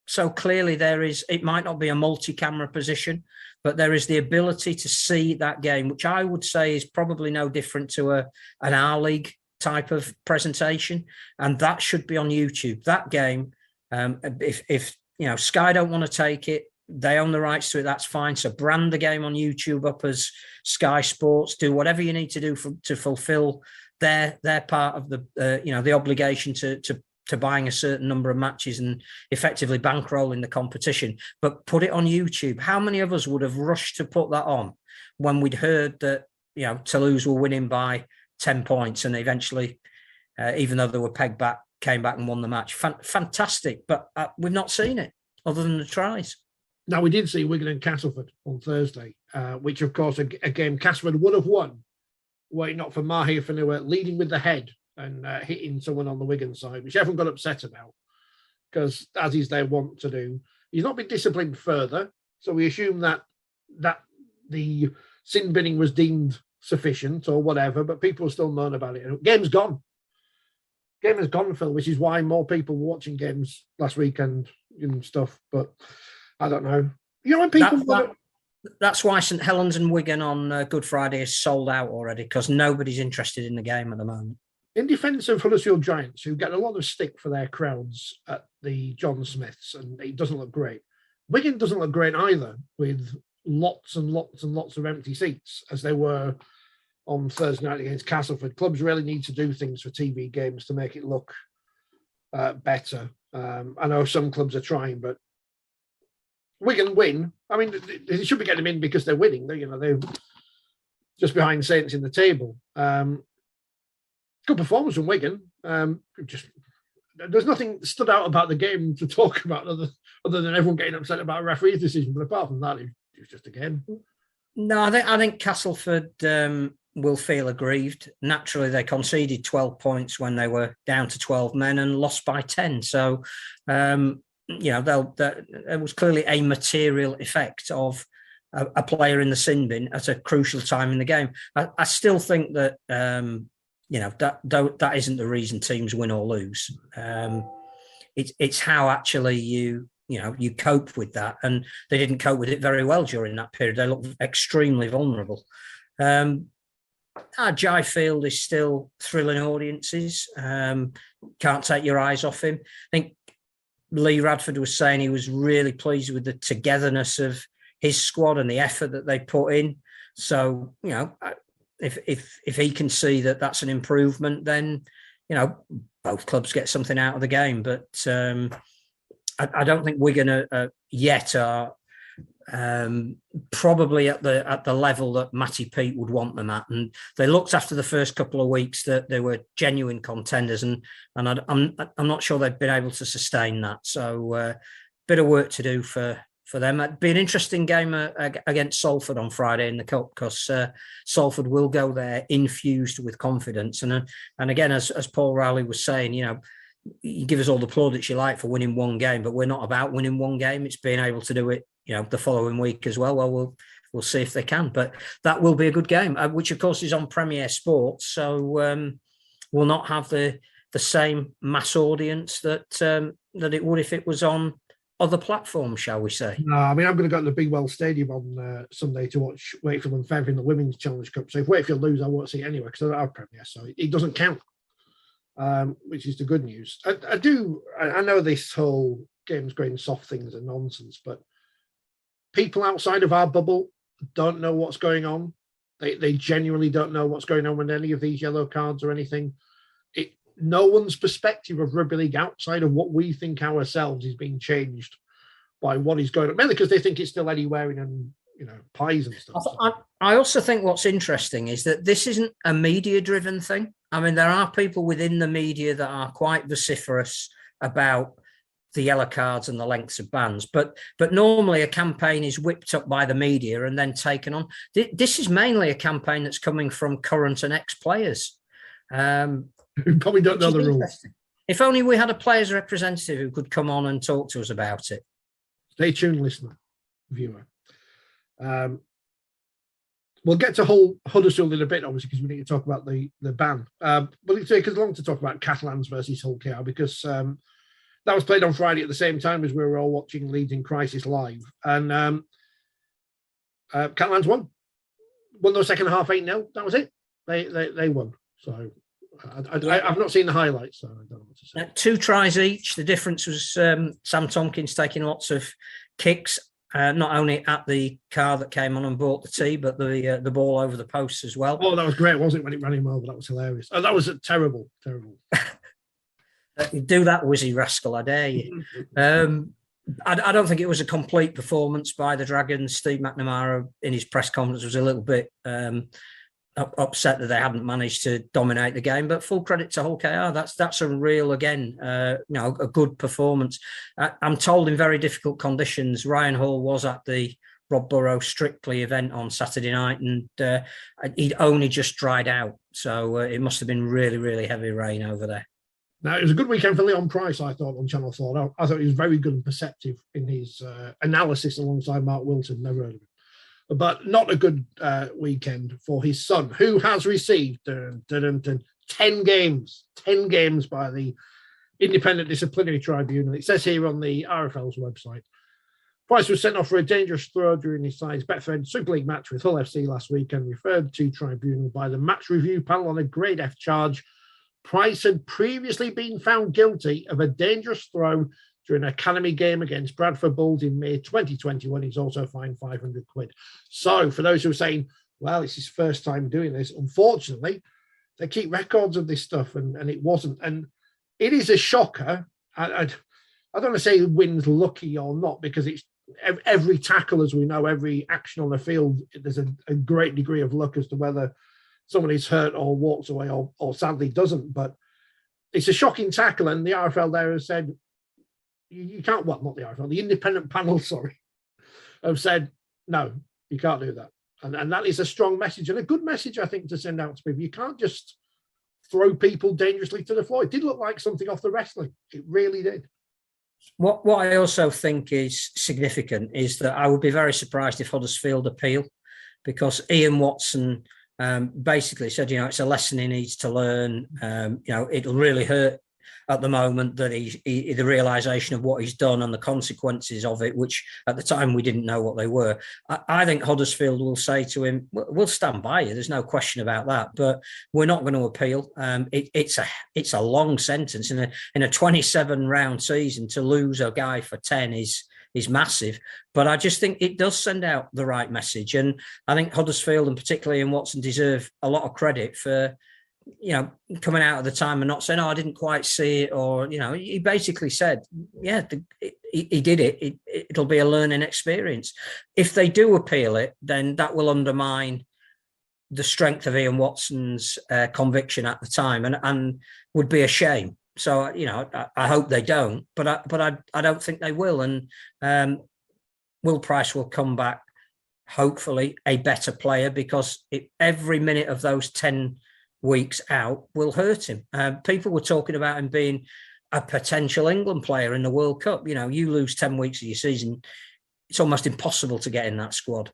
So clearly there is, it might not be a multi-camera position, but there is the ability to see that game, which I would say is probably no different to an R-League type of presentation. And that should be on YouTube. That game, if Sky don't want to take it. They own the rights to it. That's fine. So brand the game on YouTube up as Sky Sports. Do whatever you need to do to fulfil their part of the obligation to buying a certain number of matches and effectively bankrolling the competition. But put it on YouTube. How many of us would have rushed to put that on when we'd heard that Toulouse were winning by 10 points and eventually, even though they were pegged back, came back and won the match? Fantastic. But we've not seen it other than the tries. Now, we did see Wigan and Castleford on Thursday, which, of course, a game Castleford would have won were it not for Mare Fanua leading with the head and hitting someone on the Wigan side, which everyone got upset about because, as is their wont to do, he's not been disciplined further. So we assume that the sin binning was deemed sufficient or whatever, but people are still moan about it. Game's gone. Game has gone, Phil, which is why more people were watching games last weekend and stuff. But I don't know. When people... That's why St Helens and Wigan on Good Friday is sold out already, because nobody's interested in the game at the moment. In defence of Huddersfield Giants, who get a lot of stick for their crowds at the John Smiths, and it doesn't look great. Wigan doesn't look great either, with lots and lots and lots of empty seats, as they were on Thursday night against Castleford. Clubs really need to do things for TV games to make it look better. I know some clubs are trying, but Wigan win. I mean, they should be getting them in because they're winning. They're just behind Saints in the table. Good performance from Wigan. There's nothing stood out about the game to talk about other than everyone getting upset about a referee's decision. But apart from that, it was just a game. No, I think Castleford will feel aggrieved. Naturally, they conceded 12 points when they were down to 12 men and lost by 10. So, it was clearly a material effect of a player in the sin bin at a crucial time in the game. I still think that that isn't the reason teams win or lose. It's how actually you cope with that, and they didn't cope with it very well during that period. They looked extremely vulnerable. Jai Field is still thrilling audiences. Can't take your eyes off him. I think Lee Radford was saying he was really pleased with the togetherness of his squad and the effort that they put in. So, if he can see that that's an improvement, then, both clubs get something out of the game. But I don't think Wigan yet are probably at the level that Matty Peat would want them at. And they looked after the first couple of weeks that they were genuine contenders, and I'm not sure they've been able to sustain that. So bit of work to do for them. It'd be an interesting game against Salford on Friday in the Cup, because Salford will go there infused with confidence. And again, as Paul Rowley was saying, you give us all the plaudits you like for winning one game, but we're not about winning one game. It's being able to do it, the following week as well. Well, we'll see if they can, but that will be a good game, which of course is on Premier Sports. So we'll not have the same mass audience that it would if it was on other platforms, shall we say? No, I mean, I'm going to go to the Big Well Stadium on Sunday to watch Wakefield and Fev in the Women's Challenge Cup. So if Wakefield lose, I won't see it anyway because I don't have Premier, so it doesn't count, which is the good news. I know this whole games going soft things are nonsense, but people outside of our bubble don't know what's going on. They genuinely don't know what's going on with any of these yellow cards or anything. No one's perspective of rugby league outside of what we think ourselves is being changed by what is going on, mainly because they think it's still Eddie Waring and pies and stuff. I also think what's interesting is that this isn't a media-driven thing. I mean, there are people within the media that are quite vociferous about the yellow cards and the lengths of bans, but normally a campaign is whipped up by the media and then taken on. This is mainly a campaign that's coming from current and ex-players. Who probably don't know the rules. If only we had a players' representative who could come on and talk to us about it. Stay tuned, listener, viewer. We'll get to Huddersfield in a bit, obviously, because we need to talk about the ban. But it'll take us long to talk about Catalans versus Hull KR, because that was played on Friday at the same time as we were all watching Leeds in Crisis live. And Catalans won. Won the second half 8-0. That was it. They won. So I've not seen the highlights, so I don't know what to say. 2 tries each. The difference was Sam Tompkins taking lots of kicks, not only at the car that came on and bought the tee, but the ball over the posts as well. Oh, that was great, wasn't it, when it ran him over? That was hilarious. Oh, that was terrible. Do that, Wizzy Rascal, I dare you. I don't think it was a complete performance by the Dragons. Steve McNamara in his press conference was a little bit upset that they hadn't managed to dominate the game, but full credit to Hull KR. That's a real, again, a good performance. I'm told in very difficult conditions. Ryan Hall was at the Rob Burrow Strictly event on Saturday night, and he'd only just dried out. So it must have been really, really heavy rain over there. Now, it was a good weekend for Leon Pryce, I thought, on Channel 4. I thought he was very good and perceptive in his analysis alongside Mark Wilson. Never heard of him. But not a good weekend for his son, who has received 10 games by the Independent Disciplinary Tribunal. It says here on the RFL's website. Pryce was sent off for a dangerous throw during his side's Betfred Super League match with Hull FC last week and referred to tribunal by the match review panel on a grade F charge. Pryce had previously been found guilty of a dangerous throw during an academy game against Bradford Bulls in May 2020, when he's also fined £500. So for those who are saying, well, it's his first time doing this, unfortunately, they keep records of this stuff, and it wasn't. And it is a shocker. I don't want to say the win's lucky or not, because it's every tackle, as we know, every action on the field, there's a great degree of luck as to whether somebody's hurt or walks away or sadly doesn't. But it's a shocking tackle, and the RFL there has said, you can't, well, not the RFL, the independent panel, have said, no, you can't do that. And that is a strong message, and a good message, I think, to send out to people. You can't just throw people dangerously to the floor. It did look like something off the wrestling. It really did. What I also think is significant is that I would be very surprised if Huddersfield appeal, because Ian Watson basically said, it's a lesson he needs to learn. It'll really hurt at the moment that the realisation of what he's done and the consequences of it, which at the time we didn't know what they were. I think Huddersfield will say to him, we'll stand by you. There's no question about that, but we're not going to appeal. It's a long sentence in a 27 round season. To lose a guy for 10 is massive, but I just think it does send out the right message. And I think Huddersfield, and particularly in Watson, deserve a lot of credit for coming out at the time and not saying, I didn't quite see it, or, he basically said, he did it. It'll be a learning experience. If they do appeal it, then that will undermine the strength of Ian Watson's conviction at the time, and would be a shame. So, I hope they don't, but I don't think they will. And Will Pryce will come back, hopefully, a better player, because every minute of those 10 weeks out will hurt him. People were talking about him being a potential England player in the World Cup. You lose 10 weeks of your season, it's almost impossible to get in that squad.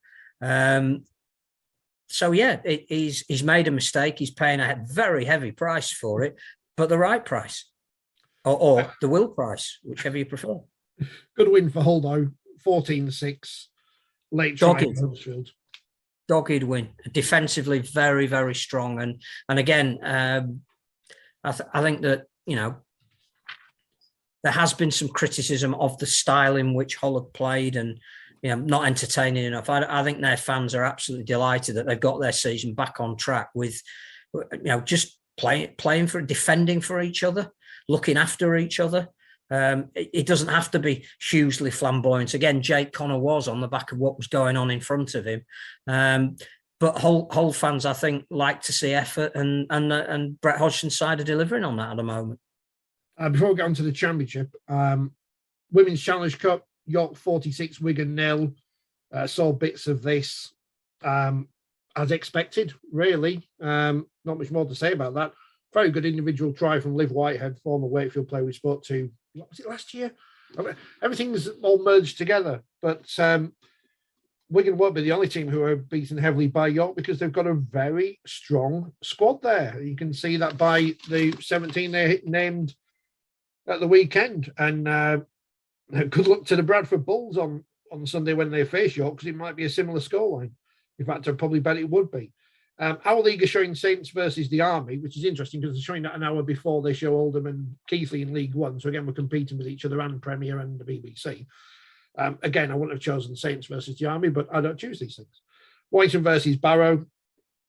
He's made a mistake. He's paying a very heavy price for it, but the right price, or the Will price, whichever you prefer. Good win for Hull, though. 14-6, late try in Huddersfield. Dogged win, defensively very, very strong, and again, I think that there has been some criticism of the style in which Hull have played, and not entertaining enough. I think their fans are absolutely delighted that they've got their season back on track with just playing for, defending for each other, looking after each other. It doesn't have to be hugely flamboyant. Again, Jake Connor was on the back of what was going on in front of him. But Hull fans, I think, like to see effort, and Brett Hodgson's side are delivering on that at the moment. Before we get on to the Championship, Women's Challenge Cup, York 46, Wigan 0. Saw bits of this as expected, really. Not much more to say about that. Very good individual try from Liv Whitehead, former Wakefield player we spoke to. What was it, last year? Everything's all merged together. But Wigan won't be the only team who are beaten heavily by York, because they've got a very strong squad there. You can see that by the 17 they named at the weekend. And good luck to the Bradford Bulls on Sunday when they face York, because it might be a similar scoreline. In fact, I'd probably bet it would be. Our league is showing Saints versus the Army, which is interesting because they're showing that an hour before they show Oldham and Keighley in League One. So again, we're competing with each other and Premier and the BBC. Again, I wouldn't have chosen Saints versus the Army, but I don't choose these things. Warrington versus Barrow.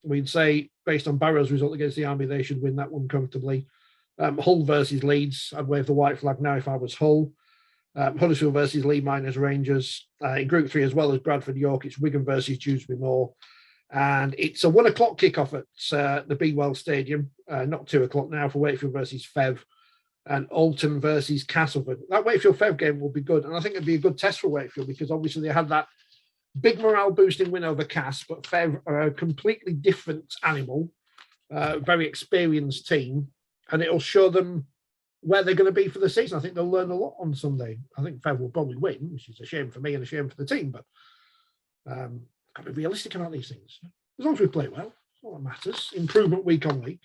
We'd say, based on Barrow's result against the Army, they should win that one comfortably. Hull versus Leeds. I'd wave the white flag now if I was Hull. Huddersfield versus Lee Miners Rangers. In Group 3, as well as Bradford York, it's Wigan versus Dewsbury Moor. And it's a 1 o'clock kickoff at the Bewell Stadium, not 2 o'clock now, for Wakefield versus Fev, and Alton versus Castleford. That Wakefield Fev game will be good, and I think it'd be a good test for Wakefield because obviously they had that big morale boosting win over Cass, but Fev are a completely different animal, very experienced team, and it'll show them where they're going to be for the season. I think they'll learn a lot on Sunday. I think Fev will probably win, which is a shame for me and a shame for the team, but got to be realistic about these things. As long as we play well, that's all that matters. Improvement week on week.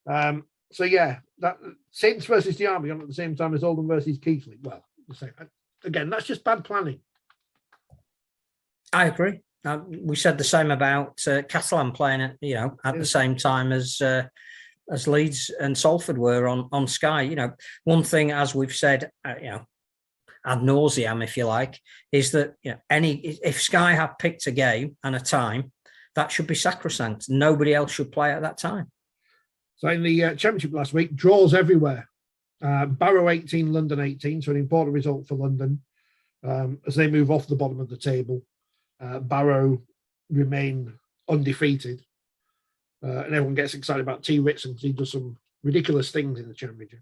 So yeah, that Saints versus the Army on at the same time as Oldham versus Keighley. Well, again, that's just bad planning. I agree. We said the same about Catalan playing at the same time as Leeds and Salford were on Sky. One thing, as we've said, ad nauseam, if you like, is that if Sky have picked a game and a time, that should be sacrosanct. Nobody else should play at that time. So in the Championship last week, draws everywhere. Barrow 18, London 18, so an important result for London as they move off the bottom of the table. Barrow remain undefeated, and everyone gets excited about T. Ritson because he does some ridiculous things in the Championship.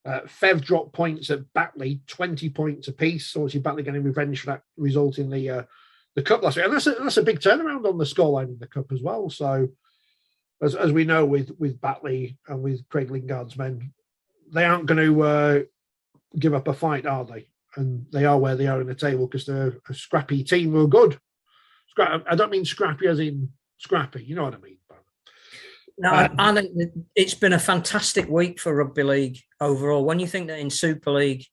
Fev dropped points at Batley, 20 points apiece. So obviously Batley getting revenge for that result in the Cup last week. And that's a big turnaround on the scoreline in the Cup as well. So as we know with Batley and with Craig Lingard's men, they aren't going to give up a fight, are they? And they are where they are in the table because they're a scrappy team who are good. I don't mean scrappy as in scrappy, you know what I mean? No, I think it's been a fantastic week for Rugby League overall. When you think that in Super League,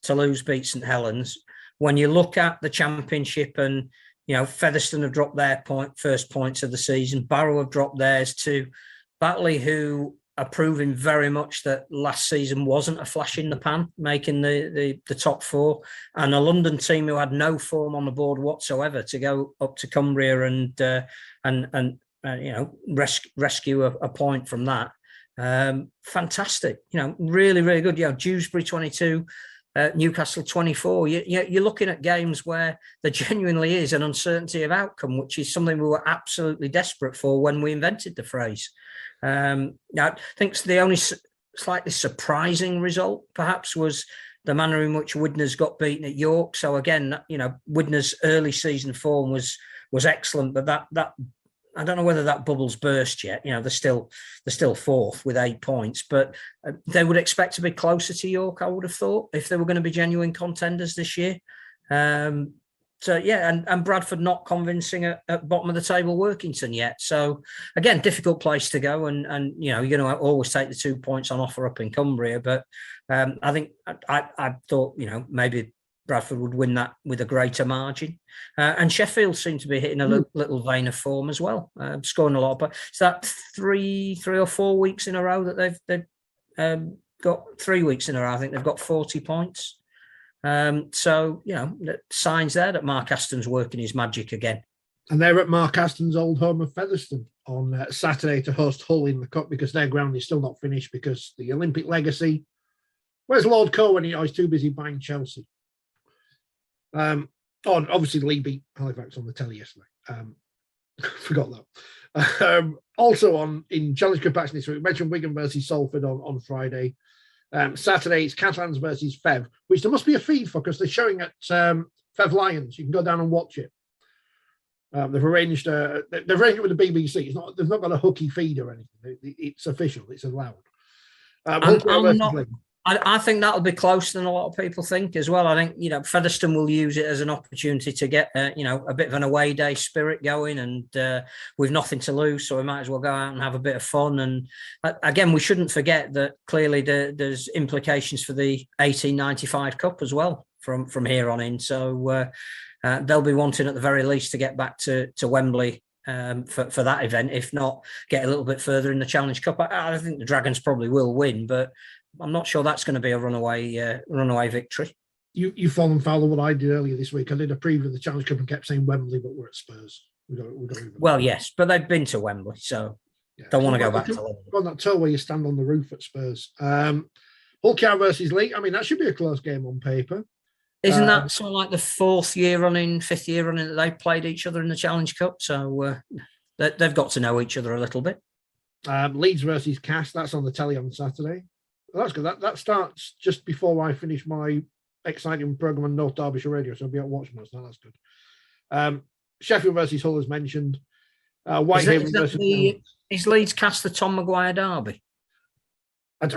Toulouse beat St Helens, when you look at the Championship and, Featherstone have dropped their first points of the season, Barrow have dropped theirs too. Batley, who are proving very much that last season wasn't a flash in the pan, making the top 4, and a London team who had no form on the board whatsoever to go up to Cumbria and rescue a point from that. Fantastic, really, really good. Dewsbury 22, Newcastle 24. You're looking at games where there genuinely is an uncertainty of outcome, which is something we were absolutely desperate for when we invented the phrase. I think the only slightly surprising result, perhaps, was the manner in which Widner's got beaten at York. So again, Widner's early season form was excellent, but that I don't know whether that bubble's burst yet. They're still 4th with 8 points, but they would expect to be closer to York, I would have thought, if they were going to be genuine contenders this year. And Bradford not convincing at bottom of the table Workington yet. So again, difficult place to go, and you're going to always take the 2 points on offer up in Cumbria. But I think I thought maybe Bradford would win that with a greater margin. And Sheffield seem to be hitting a little vein of form as well, scoring a lot. But is that three or 4 weeks in a row that they've got 3 weeks in a row? I think they've got 40 points. Signs there that Mark Aston's working his magic again. And they're at Mark Aston's old home of Featherstone on Saturday to host Hull in the Cup because their ground is still not finished because the Olympic legacy. Where's Lord Coe when he's too busy buying Chelsea? Obviously Lee beat Halifax on the telly yesterday. Forgot that. Also in Challenge Cup action this week, we mentioned Wigan versus Salford on Friday. Saturday it's Catalans versus Fev, which there must be a feed for because they're showing at Fev Lions. You can go down and watch it. They've arranged it with the BBC. They've not got a hooky feed or anything. It's official. It's allowed. I think that'll be closer than a lot of people think as well. I think, Featherstone will use it as an opportunity to get, a bit of an away day spirit going, and we've nothing to lose, so we might as well go out and have a bit of fun. And again, we shouldn't forget that clearly there's implications for the 1895 Cup as well from here on in. So they'll be wanting at the very least to get back to Wembley for that event. If not, get a little bit further in the Challenge Cup. I think the Dragons probably will win, but I'm not sure that's going to be a runaway victory. You've fallen foul of what I did earlier this week. I did a preview of the Challenge Cup and kept saying Wembley, but we're at Spurs. Well, yes, but they've been to Wembley, so don't want to go back to London. On that tour where you stand on the roof at Spurs. Hull KR versus Leeds. I mean, that should be a close game on paper. Isn't that sort of like the fifth year running that they've played each other in the Challenge Cup? So they've got to know each other a little bit. Leeds versus Cass. That's on the telly on Saturday. Well, that's good. That starts just before I finish my exciting program on North Derbyshire Radio, so I'll be out watching that. So that's good. Sheffield versus Hull, as mentioned. Whitehaven versus. Is Leeds Cass the Tom Maguire derby? I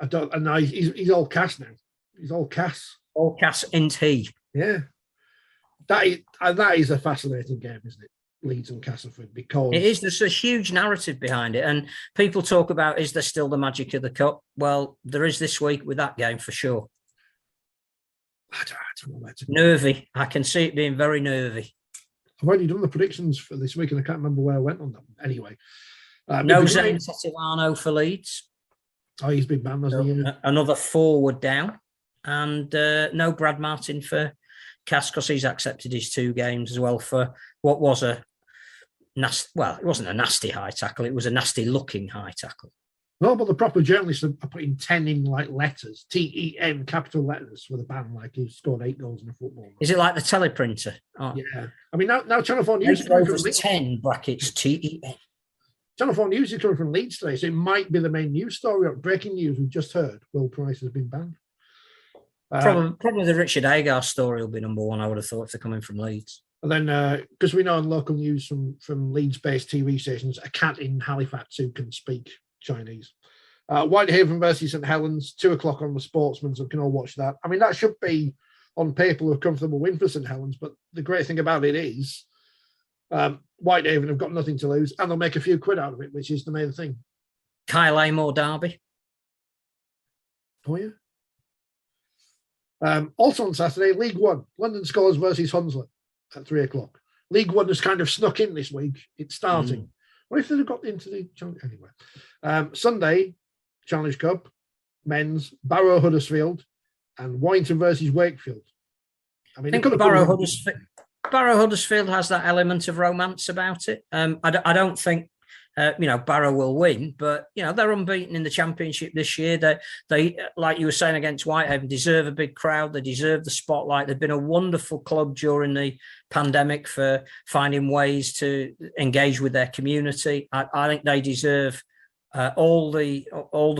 don't. And he's all Cass now. He's all Cass. All Cass ain't he? Yeah, that is a fascinating game, isn't it? Leeds and Castleford, because it is. There's a huge narrative behind it, and people talk about, is there still the magic of the cup? Well, there is this week with that game for sure. I don't know where to go. Nervy. I can see it being very nervy. I've already done the predictions for this week, and I can't remember where I went on them. Anyway, no Zane Tetilano for Leeds. Oh, he's been banned, hasn't he? Another forward down, and no Brad Martin for Cass, because he's accepted his 2 games as well for what was a nasty. Well, it wasn't a nasty high tackle; it was a nasty-looking high tackle. No, but the proper journalists are putting 10 in like letters, TEN, capital letters, with a ban, like he scored 8 goals in a football match. Is it like the teleprinter? Oh. Yeah. I mean, now Channel 4 News is coming from Leeds. 10 brackets TEN. Channel 4 News is coming from Leeds today, so it might be the main news story. Breaking news, we've just heard Will Pryce has been banned. Probably the Richard Agar story will be number 1, I would have thought, if they're coming from Leeds. And then, because we know on local news from Leeds-based TV stations, a cat in Halifax who can speak Chinese. Whitehaven versus St Helens, 2:00 on the Sportsman, so we can all watch that. I mean, that should be on paper a comfortable win for St Helens, but the great thing about it is Whitehaven have got nothing to lose, and they'll make a few quid out of it, which is the main thing. Kyle Amor derby. Oh, yeah. Also on Saturday, League One, London Scholars versus Hunslet at 3:00. League One has kind of snuck in this week. It's starting. What if they'd have got into the challenge anyway? Sunday, Challenge Cup, men's, Barrow Huddersfield, and Warrington versus Wakefield. I mean, Barrow Huddersfield has that element of romance about it. I don't think Barrow will win, but they're unbeaten in the Championship this year. They like you were saying against Whitehaven, deserve a big crowd. They deserve the spotlight. They've been a wonderful club during the pandemic for finding ways to engage with their community. I think they deserve all the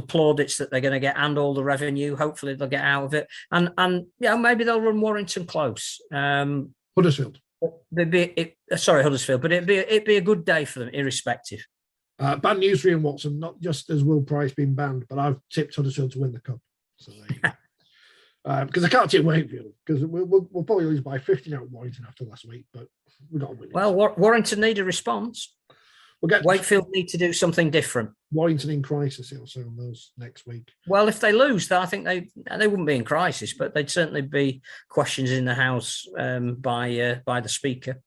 plaudits that they're going to get and all the revenue. Hopefully they'll get out of it, and maybe they'll run Warrington close. Huddersfield. Huddersfield, but it'd be a good day for them, irrespective. Bad news for Ian Watson, not just as Will Pryce being banned, but I've tipped Huddersfield to win the cup. So because I can't tip Wakefield, because we'll probably lose by 50 now at Warrington after last week, but we've got to win. Well, Warrington need a response. Wakefield need to do something different. Warrington in crisis, it'll say on those next week. Well, if they lose, I think they wouldn't be in crisis, but they'd certainly be questions in the House by the Speaker.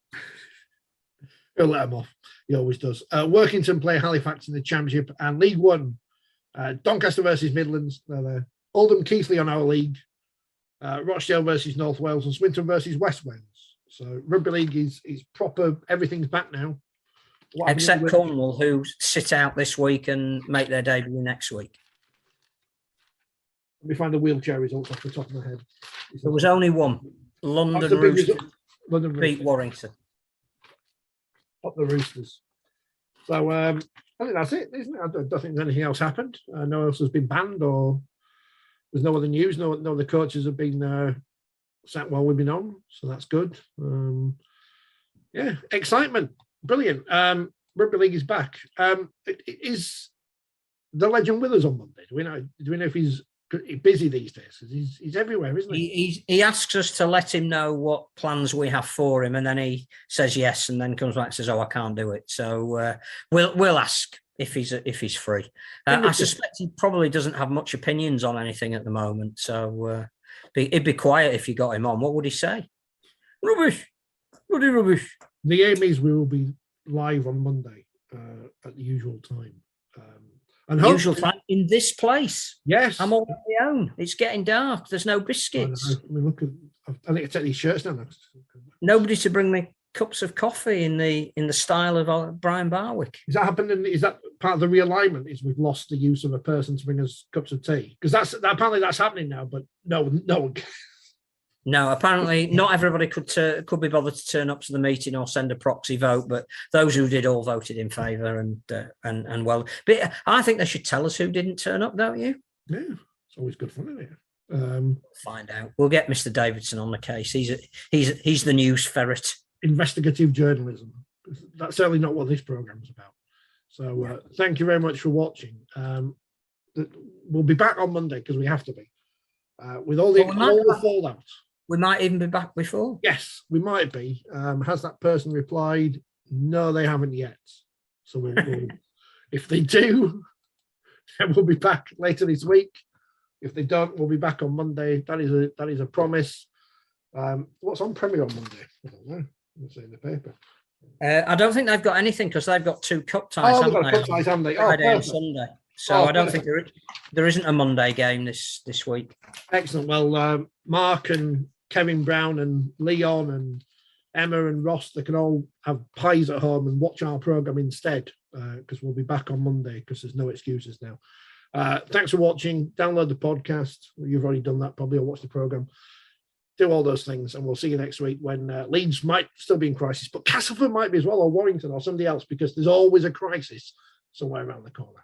He'll let them off. He always does. Workington play Halifax in the Championship, and League One, Doncaster versus Midlands. They're there. Oldham Keighley on our league. Rochdale versus North Wales, and Swinton versus West Wales. So Rugby League is proper. Everything's back now. Except Cornwall, who sit out this week and make their debut next week. Let me find the wheelchair results off the top of my head. There was only one. London Roosters beat Warrington. Up the Roosters. So I think that's it, isn't it? I don't think anything else happened. No one else has been banned, or there's no other news. No other coaches have been sat while we've been on, so that's good. Excitement. Brilliant. Rugby League is back. Is the legend with us on Monday? Do we know if he's busy these days? He's everywhere, isn't he? He asks us to let him know what plans we have for him, and then he says yes, and then comes back and says, "Oh, I can't do it." So we'll ask if he's free. I suspect he probably doesn't have much opinions on anything at the moment. So he'd be quiet if you got him on. What would he say? Rubbish. Bloody rubbish. The aim is we will be live on Monday at the usual time. And usual time in this place. Yes. I'm all on my own. It's getting dark. There's no biscuits. I need to take these shirts down. Nobody to bring me cups of coffee in the style of Brian Barwick. Is that happening? Is that part of the realignment? Is we've lost the use of a person to bring us cups of tea? Because apparently that's happening now, but no one. No, apparently not everybody could be bothered to turn up to the meeting or send a proxy vote, but those who did all voted in favour and well. But I think they should tell us who didn't turn up, don't you? Yeah, it's always good fun, isn't it? Find out. We'll get Mr. Davidson on the case. He's the news ferret. Investigative journalism. That's certainly not what this program's about. So thank you very much for watching. We'll be back on Monday because we have to be with all the fallout. We might even be back before. Yes, we might be. Has that person replied? No, they haven't yet. So we'll if they do, then we'll be back later this week. If they don't, we'll be back on Monday. That is a promise. What's on Premier on Monday? I don't know. It's in the paper. I don't think they've got anything because they've got 2 cup ties, haven't they? Cup ties, haven't they? Friday and Sunday. So I don't think there isn't a Monday game this week. Excellent. Well, Mark and Kevin Brown and Leon and Emma and Ross, they can all have pies at home and watch our programme instead because we'll be back on Monday because there's no excuses now. Thanks for watching. Download the podcast. You've already done that probably, or watch the programme. Do all those things, and we'll see you next week when Leeds might still be in crisis, but Castleford might be as well, or Warrington, or somebody else, because there's always a crisis somewhere around the corner.